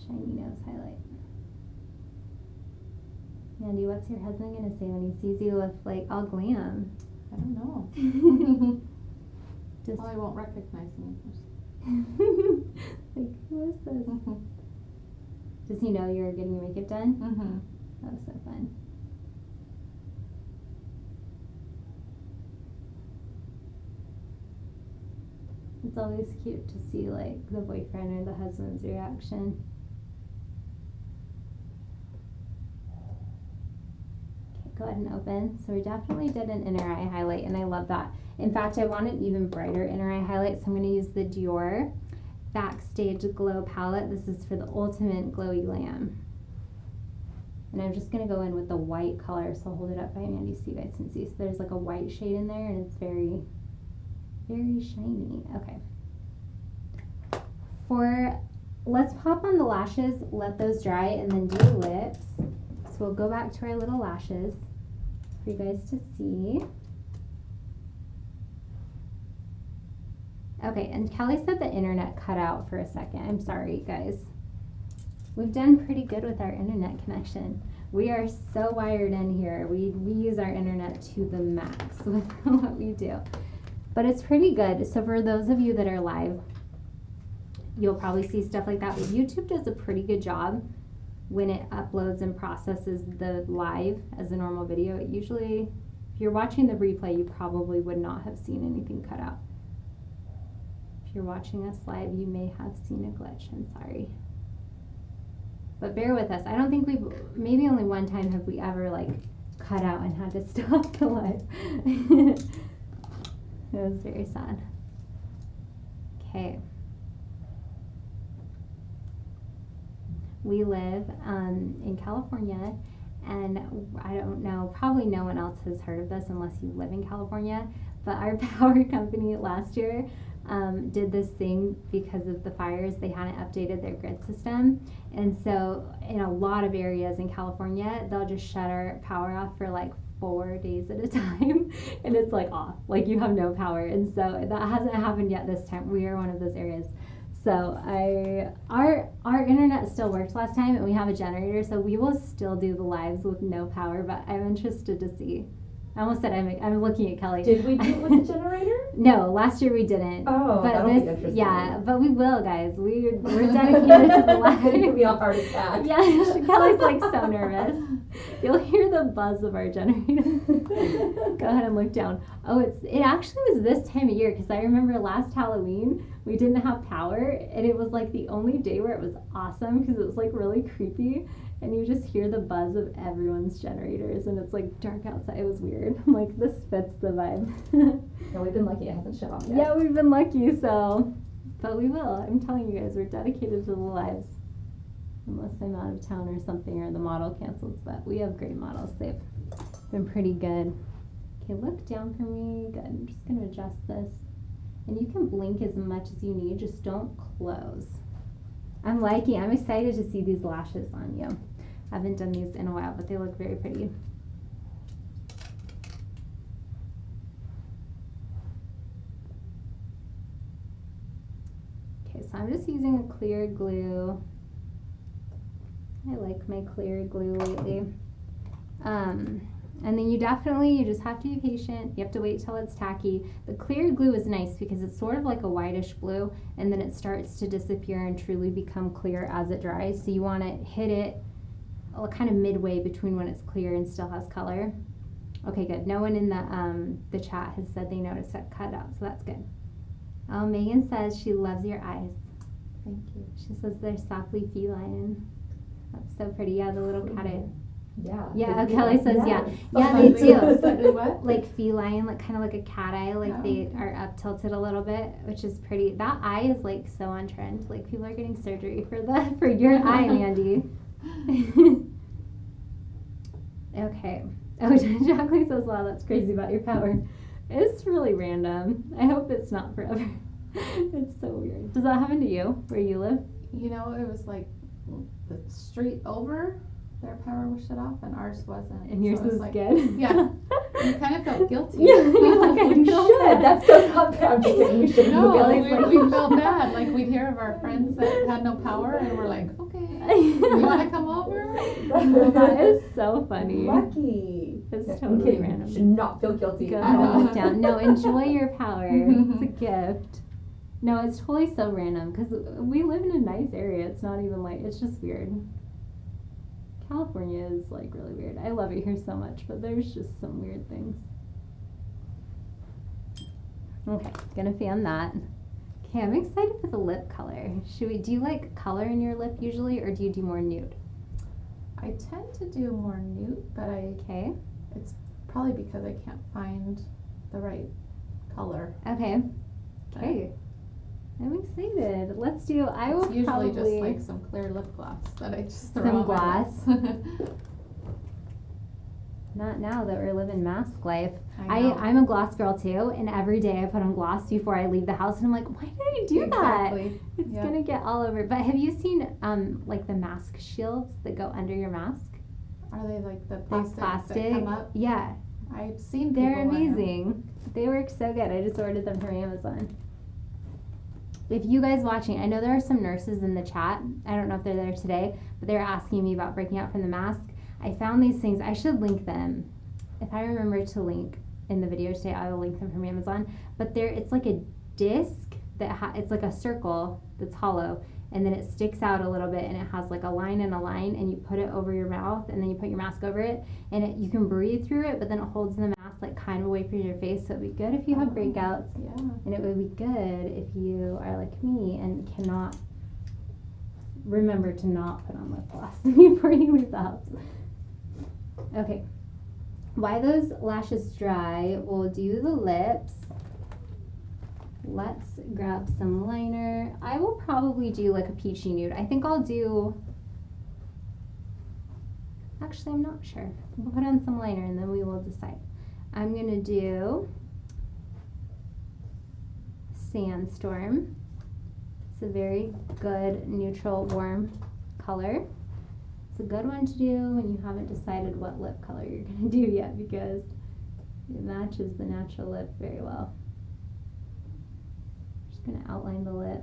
nose highlight. Mandy, what's your husband gonna say when he sees you with like all glam? I don't know. Just Well, I won't recognize me. like, who is this? Does he know you're getting your makeup done? Mm-hmm. That was so fun. It's always cute to see like the boyfriend or the husband's reaction. Okay, go ahead and open. So we definitely did an inner eye highlight, and I love that. In fact, I want an even brighter inner eye highlight, so I'm going to use the Dior Backstage Glow palette. This is for the ultimate glowy glam. And I'm just going to go in with the white color, so I'll hold it up by Mandy so you guys can see. So there's like a white shade in there, and it's very, very shiny. Okay. Let's pop on the lashes, let those dry, and then do the lips. So we'll go back to our little lashes for you guys to see. Okay, and Kelly said the internet cut out for a second. I'm sorry, guys. We've done pretty good with our internet connection. We are so wired in here. We use our internet to the max with what we do. But it's pretty good. So for those of you that are live, you'll probably see stuff like that. But YouTube does a pretty good job when it uploads and processes the live as a normal video. It usually, if you're watching the replay, you probably would not have seen anything cut out. If you're watching us live, you may have seen a glitch. I'm sorry. But bear with us. I don't think maybe only one time have we ever like cut out and had to stop the live. It was very sad. Okay. We live in California, and I don't know, probably no one else has heard of this unless you live in California, but our power company last year did this thing because of the fires. They hadn't updated their grid system, and so in a lot of areas in California, they'll just shut our power off for like 4 days at a time, and it's like off, like you have no power. And so that hasn't happened yet this time. We are one of those areas. So our internet still worked last time, and we have a generator, so we will still do the lives with no power, but I'm interested to see. I almost said I'm looking at Kelly. Did we do it with the generator? No, last year we didn't. Oh, but that'll be interesting. Yeah, but we will, guys. We're dedicated to the live. It could be a heart attack. Yeah, Kelly's like so nervous. You'll hear the buzz of our generator. Go ahead and look down. Oh, it actually was this time of year, because I remember last Halloween we didn't have power, and it was like the only day where it was awesome because it was like really creepy. And you just hear the buzz of everyone's generators, and it's like dark outside. It was weird. I'm like, this fits the vibe. No, we've been lucky it hasn't shut off yet. Yeah, we've been lucky, so. But we will. I'm telling you guys, we're dedicated to the lives. Unless I'm out of town or something, or the model cancels. But we have great models. They've been pretty good. Okay, look down for me. Good. I'm just going to adjust this. And you can blink as much as you need. Just don't close. I'm excited to see these lashes on you. I haven't done these in a while, but they look very pretty. Okay, so I'm just using a clear glue. I like my clear glue lately. And then you just have to be patient. You have to wait till it's tacky. The clear glue is nice because it's sort of like a whitish blue, and then it starts to disappear and truly become clear as it dries. So you want to hit it kind of midway between when it's clear and still has color. Okay, good. No one in the chat has said they noticed that cut out, so that's good. Oh, Megan says she loves your eyes. Thank you. She says they're softly feline. That's so pretty. Yeah, the little cat eye. Yeah. Yeah, Kelly says yeah. Yeah, Sometimes they do. Slightly what? Like feline, like kind of like a cat eye, like they are up tilted a little bit, which is pretty. That eye is like so on trend. Like people are getting surgery for your eye, Mandy. Okay. Oh, Jacqueline says, wow, that's crazy about your power. It's really random. I hope it's not forever. It's so weird. Does that happen to you where you live? You know, it was like the street over, their power was shut off, and ours wasn't. And yours So it was is like, good? Yeah. You kind of felt guilty. Yeah, you're like, I You feel should. bad. That's so not bad. I'm just kidding. You shouldn't. No, feel Billy's bad. we felt bad. Like we'd hear of our friends that had no power, and we're like, okay, you want to come over? That is so funny. Lucky. It's I'm totally kidding. random. You should not feel guilty. Go at ahead and all. look down. No, enjoy your power. It's a gift. No, it's totally so random because we live in a nice area. It's not even like, it's just weird. California is like really weird. I love it here so much, but there's just some weird things. Okay, gonna fan that. Okay, I'm excited for the lip color. Do you like color in your lip usually, or do you do more nude? I tend to do more nude, but Okay, it's probably because I can't find the right color. okay, okay. I'm excited. Let's do, I will It's usually probably... just like some clear lip gloss that I just throw Some on my gloss? lips. Not now that we're living mask life. I know. I'm a gloss girl too, and every day I put on gloss before I leave the house, and I'm like, why did I do that? Exactly. It's Yep. gonna get all over. But have you seen like the mask shields that go under your mask? Are they like the They're plastic that come up? Yeah, I've seen they're people wear them. amazing. They work so good. I just ordered them from Amazon. If you guys watching, I know there are some nurses in the chat. I don't know if they're there today, but they're asking me about breaking out from the mask. I found these things. I should link them. If I remember to link in the video today, I will link them from Amazon. But it's like a disc that it's like a circle that's hollow, and then it sticks out a little bit, and it has like a line and a line, and you put it over your mouth, and then you put your mask over it, and you can breathe through it, but then it holds the mask like kind of away from your face. So it'd be good if you have breakouts, Yeah. and it would be good if you are like me and cannot remember to not put on lip gloss before you leave the house. Okay. While those lashes dry, we'll do the lips. Let's grab some liner. I will probably do like a peachy nude. I think I'll do, actually I'm not sure. We'll put on some liner and then we will decide. I'm gonna do Sandstorm. It's a very good neutral warm color. It's a good one to do when you haven't decided what lip color you're gonna do yet, because it matches the natural lip very well. Just gonna outline the lip.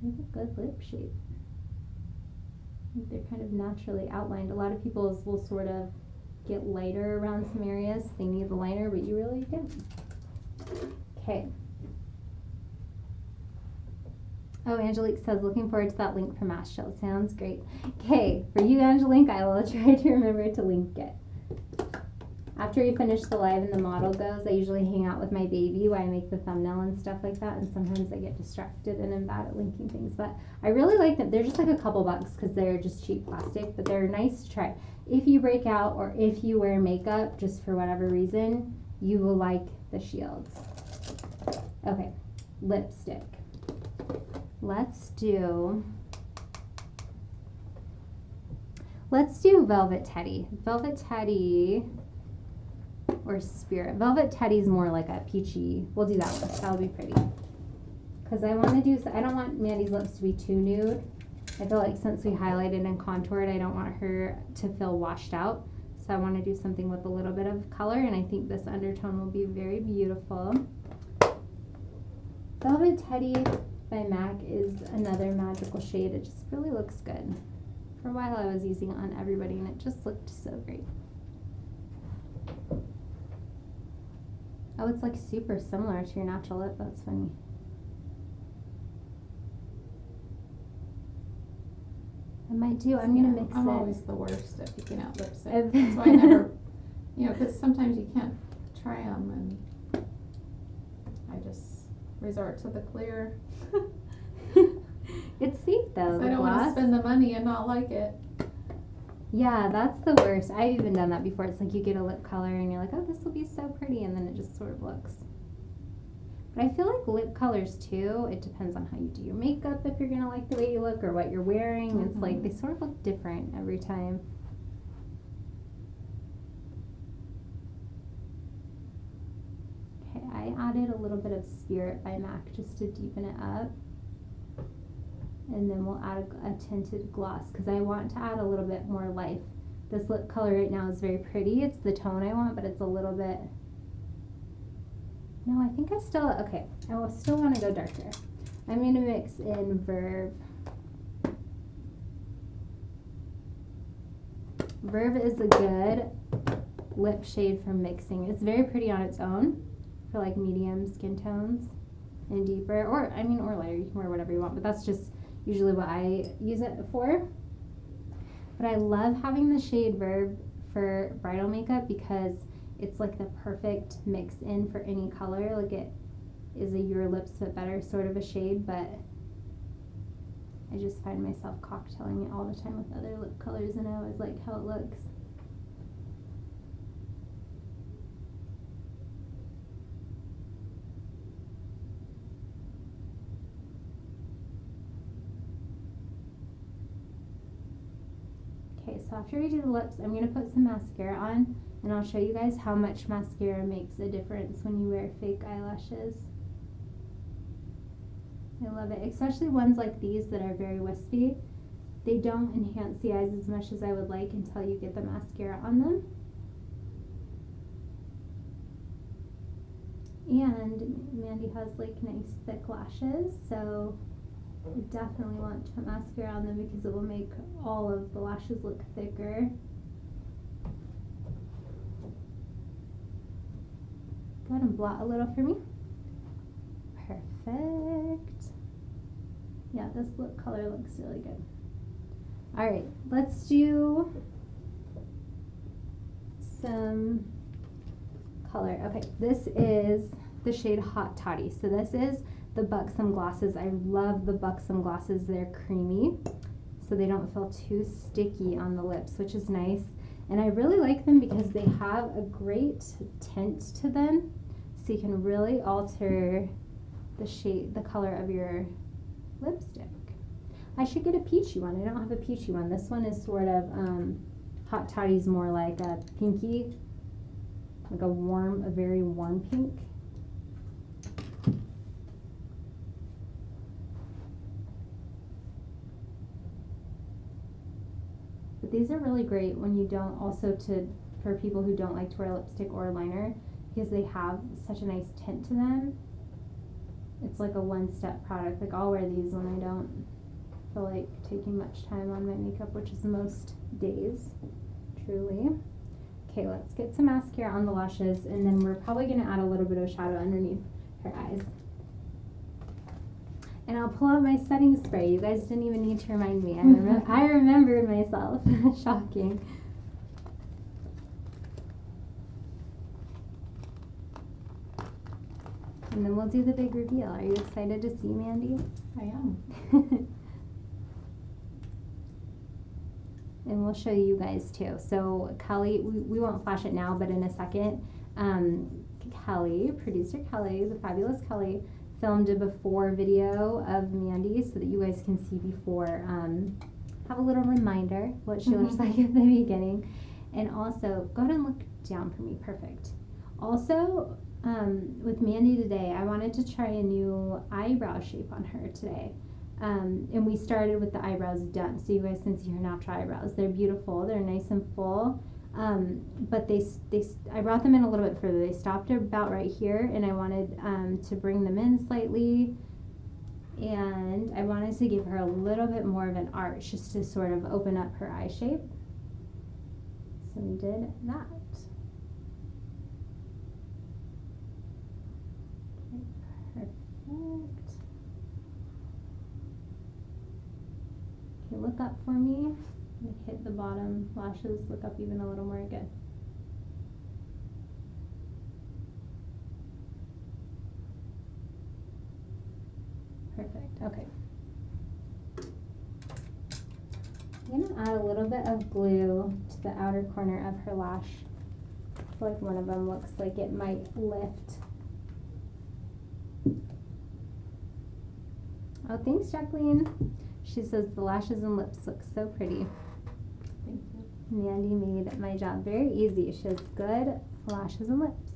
They have a good lip shape. I think they're kind of naturally outlined. A lot of people will sort of get lighter around some areas. They need the liner, but you really don't. Okay. Oh, Angelique says, looking forward to that link from Asheville. Sounds great. Okay, for you, Angelique, I will try to remember to link it. After we finish the live and the model goes, I usually hang out with my baby while I make the thumbnail and stuff like that, and sometimes I get distracted and I'm bad at linking things. But I really like them. They're just like a couple bucks because they're just cheap plastic, but they're nice to try. If you break out or if you wear makeup, just for whatever reason, you will like the shields. Okay, lipstick. Let's do Velvet Teddy. Velvet Teddy or Spirit. Velvet Teddy's more like a peachy. We'll do that one. That'll be pretty. Because I want to do, I don't want Mandy's lips to be too nude. I feel like since we highlighted and contoured, I don't want her to feel washed out. So I want to do something with a little bit of color, and I think this undertone will be very beautiful. Velvet Teddy by MAC is another magical shade. It just really looks good. For a while I was using it on everybody and it just looked so great. Oh, it's like super similar to your natural lip. That's funny. I might do. I'm gonna mix I'm it. always the worst at picking out lipstick. If- That's why I never, because sometimes you can't try them, and I just resort to the clear. It's safe though. I The don't want to gloss. spend the money and not like it. Yeah, that's the worst. I've even done that before. It's like you get a lip color and you're like, oh, this will be so pretty, and then it just sort of looks. But I feel like lip colors too, it depends on how you do your makeup, if you're gonna like the way you look or what you're wearing. It's like they sort of look different every time. added a little bit of Spirit by MAC just to deepen it up. And then we'll add a tinted gloss because I want to add a little bit more life. This lip color right now is very pretty. It's the tone I want, but it's a little bit... No, I think I still... Okay, I will still want to go darker. I'm going to mix in Verve. Verve is a good lip shade for mixing. It's very pretty on its own for like medium skin tones and deeper, or lighter. You can wear whatever you want, but that's just usually what I use it for. But I love having the shade Verve for bridal makeup because it's like the perfect mix in for any color. Like it is a your lips fit better sort of a shade, but I just find myself cocktailing it all the time with other lip colors, and I always like how it looks. Okay, so after we do the lips, I'm going to put some mascara on, and I'll show you guys how much mascara makes a difference when you wear fake eyelashes. I love it, especially ones like these that are very wispy. They don't enhance the eyes as much as I would like until you get the mascara on them. And Mandy has like nice thick lashes, so I definitely want to put mascara on them because it will make all of the lashes look thicker. Go ahead and blot a little for me. Perfect. Yeah, this lip color looks really good. All right, let's do some color. Okay, this is the shade Hot Toddy. So this is the Buxom glosses. I love the Buxom glosses. They're creamy, so they don't feel too sticky on the lips, which is nice. And I really like them because they have a great tint to them, so you can really alter the shade, the color of your lipstick. I should get a peachy one. I don't have a peachy one. This one is sort of Hot Toddy's more like a pinky, like a very warm pink. But these are really great when you don't for people who don't like to wear lipstick or liner, because they have such a nice tint to them. It's like a one-step product. Like I'll wear these when I don't feel like taking much time on my makeup, which is most days, truly. Okay, let's get some mascara on the lashes, and then we're probably going to add a little bit of shadow underneath her eyes. And I'll pull out my setting spray. You guys didn't even need to remind me. I remembered myself. Shocking. And then we'll do the big reveal. Are you excited to see Mandy? I am. And we'll show you guys too. So Kelly, we won't flash it now, but in a second, Kelly, producer Kelly, the fabulous Kelly, filmed a before video of Mandy so that you guys can see before, have a little reminder what she looks like at the beginning. And also, go ahead and look down for me. Perfect. Also, with Mandy today, I wanted to try a new eyebrow shape on her today. And we started with the eyebrows done, so you guys can see her natural eyebrows. They're beautiful. They're nice and full. But I brought them in a little bit further. They stopped about right here, and I wanted to bring them in slightly. And I wanted to give her a little bit more of an arch, just to sort of open up her eye shape. So we did that. Okay, perfect. Okay, look up for me. Hit the bottom lashes, look up even a little more. Good. Perfect. Okay. I'm going to add a little bit of glue to the outer corner of her lash. I feel like one of them looks like it might lift. Oh, thanks, Jacqueline. She says the lashes and lips look so pretty. Thank you. Mandy made my job very easy. She has good lashes and lips.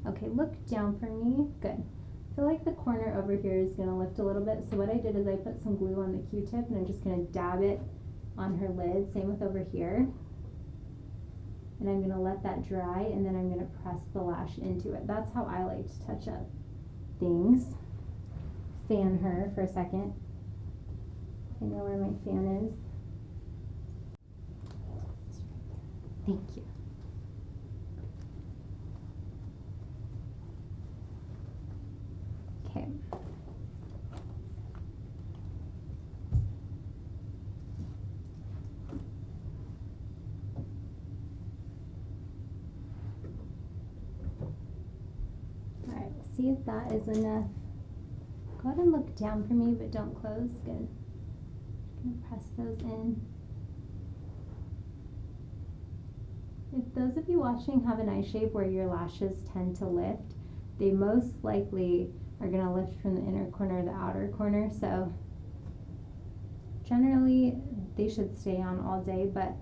Okay, look down for me. Good. I feel like the corner over here is gonna lift a little bit. So what I did is I put some glue on the Q-tip and I'm just gonna dab it on her lid. Same with over here. And I'm gonna let that dry and then I'm gonna press the lash into it. That's how I like to touch up things. Fan her for a second. I know where my fan is. Thank you. Okay. All right, see if that is enough. Go ahead and look down for me, but don't close. Good. I'm gonna press those in. If those of you watching have an eye shape where your lashes tend to lift, they most likely are going to lift from the inner corner or the outer corner. So generally they should stay on all day, but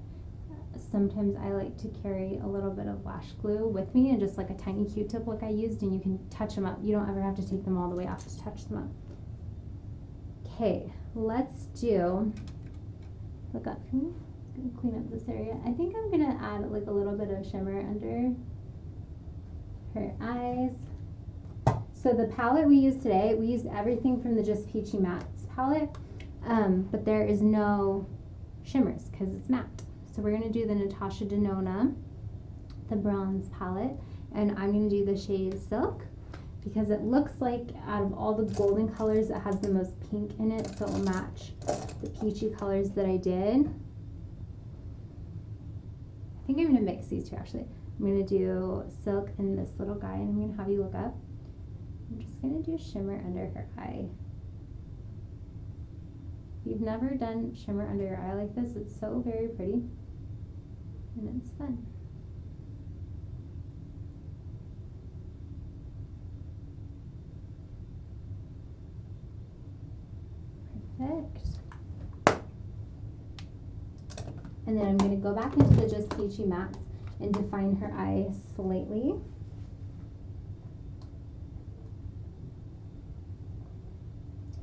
sometimes I like to carry a little bit of lash glue with me and just like a tiny Q-tip like I used, and you can touch them up. You don't ever have to take them all the way off to touch them up. Okay, let's do, look up for me. Gonna clean up this area. I think I'm gonna add like a little bit of shimmer under her eyes. So the palette we used today, we used everything from the Just Peachy Mattes palette, but there is no shimmers because it's matte. So we're gonna do the Natasha Denona, the bronze palette, and I'm gonna do the shade Silk because it looks like out of all the golden colors, it has the most pink in it, so it will match the peachy colors that I did. I think I'm going to mix these two actually. I'm going to do Silk and this little guy, and I'm going to have you look up. I'm just going to do shimmer under her eye. If you've never done shimmer under your eye like this, it's so very pretty and it's fun. Perfect. And then I'm going to go back into the Just Peachy Mattes and define her eye slightly.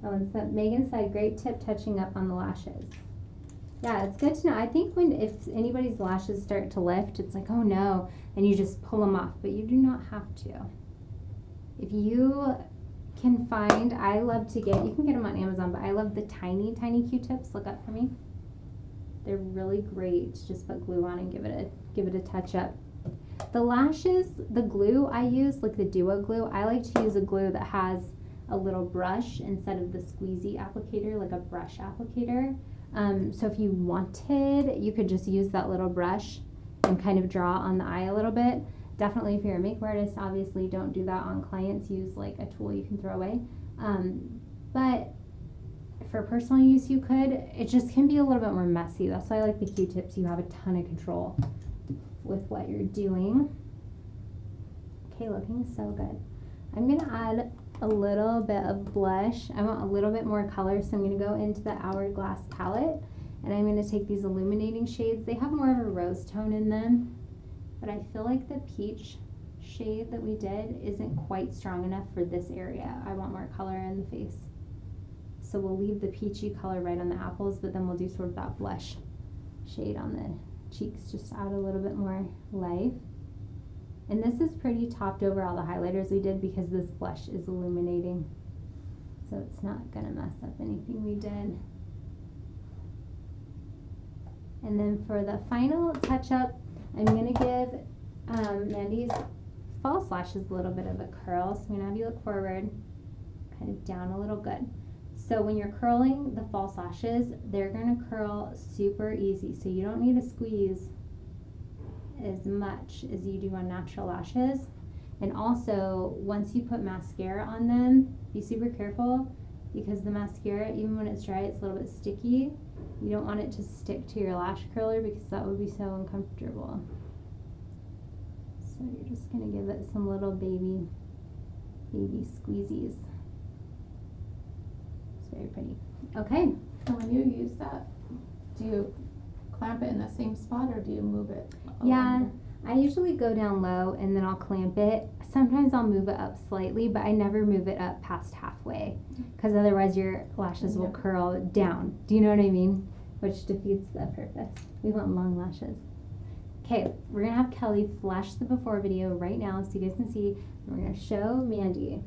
Oh, and so Megan said, great tip touching up on the lashes. Yeah, it's good to know. I think if anybody's lashes start to lift, it's like, oh no, and you just pull them off, but you do not have to. If you can find, I love to get, you can get them on Amazon, but I love the tiny, tiny Q-tips. Look up for me. They're really great. Just put glue on and give it a touch up. The lashes, the glue I use, like the Duo glue, I like to use a glue that has a little brush instead of the squeezy applicator, like a brush applicator. So if you wanted, you could just use that little brush and kind of draw on the eye a little bit. Definitely if you're a makeup artist, obviously don't do that on clients. Use like a tool you can throw away. But for personal use, you could. It just can be a little bit more messy. That's why I like the Q-tips. You have a ton of control with what you're doing. Okay, looking so good. I'm going to add a little bit of blush. I want a little bit more color, so I'm going to go into the Hourglass palette, and I'm going to take these illuminating shades. They have more of a rose tone in them, but I feel like the peach shade that we did isn't quite strong enough for this area. I want more color in the face. So we'll leave the peachy color right on the apples, but then we'll do sort of that blush shade on the cheeks, just add a little bit more life. And this is pretty topped over all the highlighters we did because this blush is illuminating. So it's not gonna mess up anything we did. And then for the final touch up, I'm gonna give Mandy's false lashes a little bit of a curl. So I'm gonna have you look forward, kind of down a little. Good. So when you're curling the false lashes, they're gonna curl super easy. So you don't need to squeeze as much as you do on natural lashes. And also, once you put mascara on them, be super careful because the mascara, even when it's dry, it's a little bit sticky. You don't want it to stick to your lash curler because that would be so uncomfortable. So you're just gonna give it some little baby squeezies. It's very pretty. Okay. So when you use that, do you clamp it in the same spot or do you move it? Yeah, I usually go down low and then I'll clamp it. Sometimes I'll move it up slightly, but I never move it up past halfway because otherwise your lashes will curl down. Do you know what I mean? Which defeats the purpose. We want long lashes. Okay, we're gonna have Kelly flash the before video right now so you guys can see. And we're gonna show Mandy.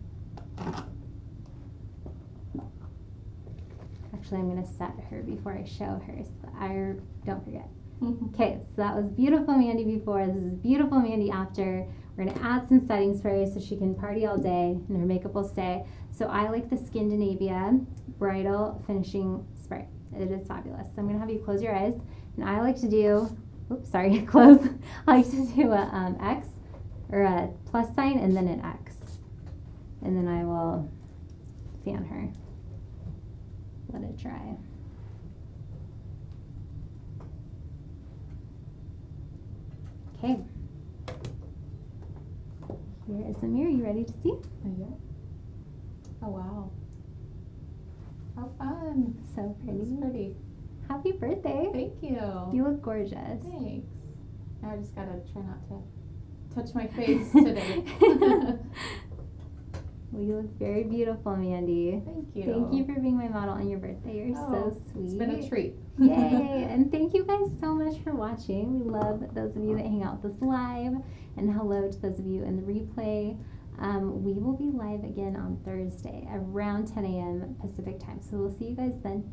Actually, I'm gonna set her before I show her so I don't forget. Okay, so that was beautiful Mandy before. This is beautiful Mandy after. We're gonna add some setting spray so she can party all day and her makeup will stay. So I like the Scandinavia Bridal Finishing Spray. It is fabulous. So I'm gonna have you close your eyes, and I like to do, oops, sorry, close. I like to do a X or a plus sign and then an X, and then I will fan her. Let it dry. Okay. Here is the mirror. You ready to see? Yeah. Oh wow. How fun. So pretty. It's pretty. Happy birthday. Thank you. You look gorgeous. Thanks. Now I just gotta try not to touch my face today. Well, you look very beautiful, Mandy. Thank you. Thank you for being my model on your birthday. You're so sweet. It's been a treat. Yay! And thank you guys so much for watching. We love those of you that hang out with us live. And hello to those of you in the replay. We will be live again on Thursday around 10 a.m. Pacific time. So we'll see you guys then.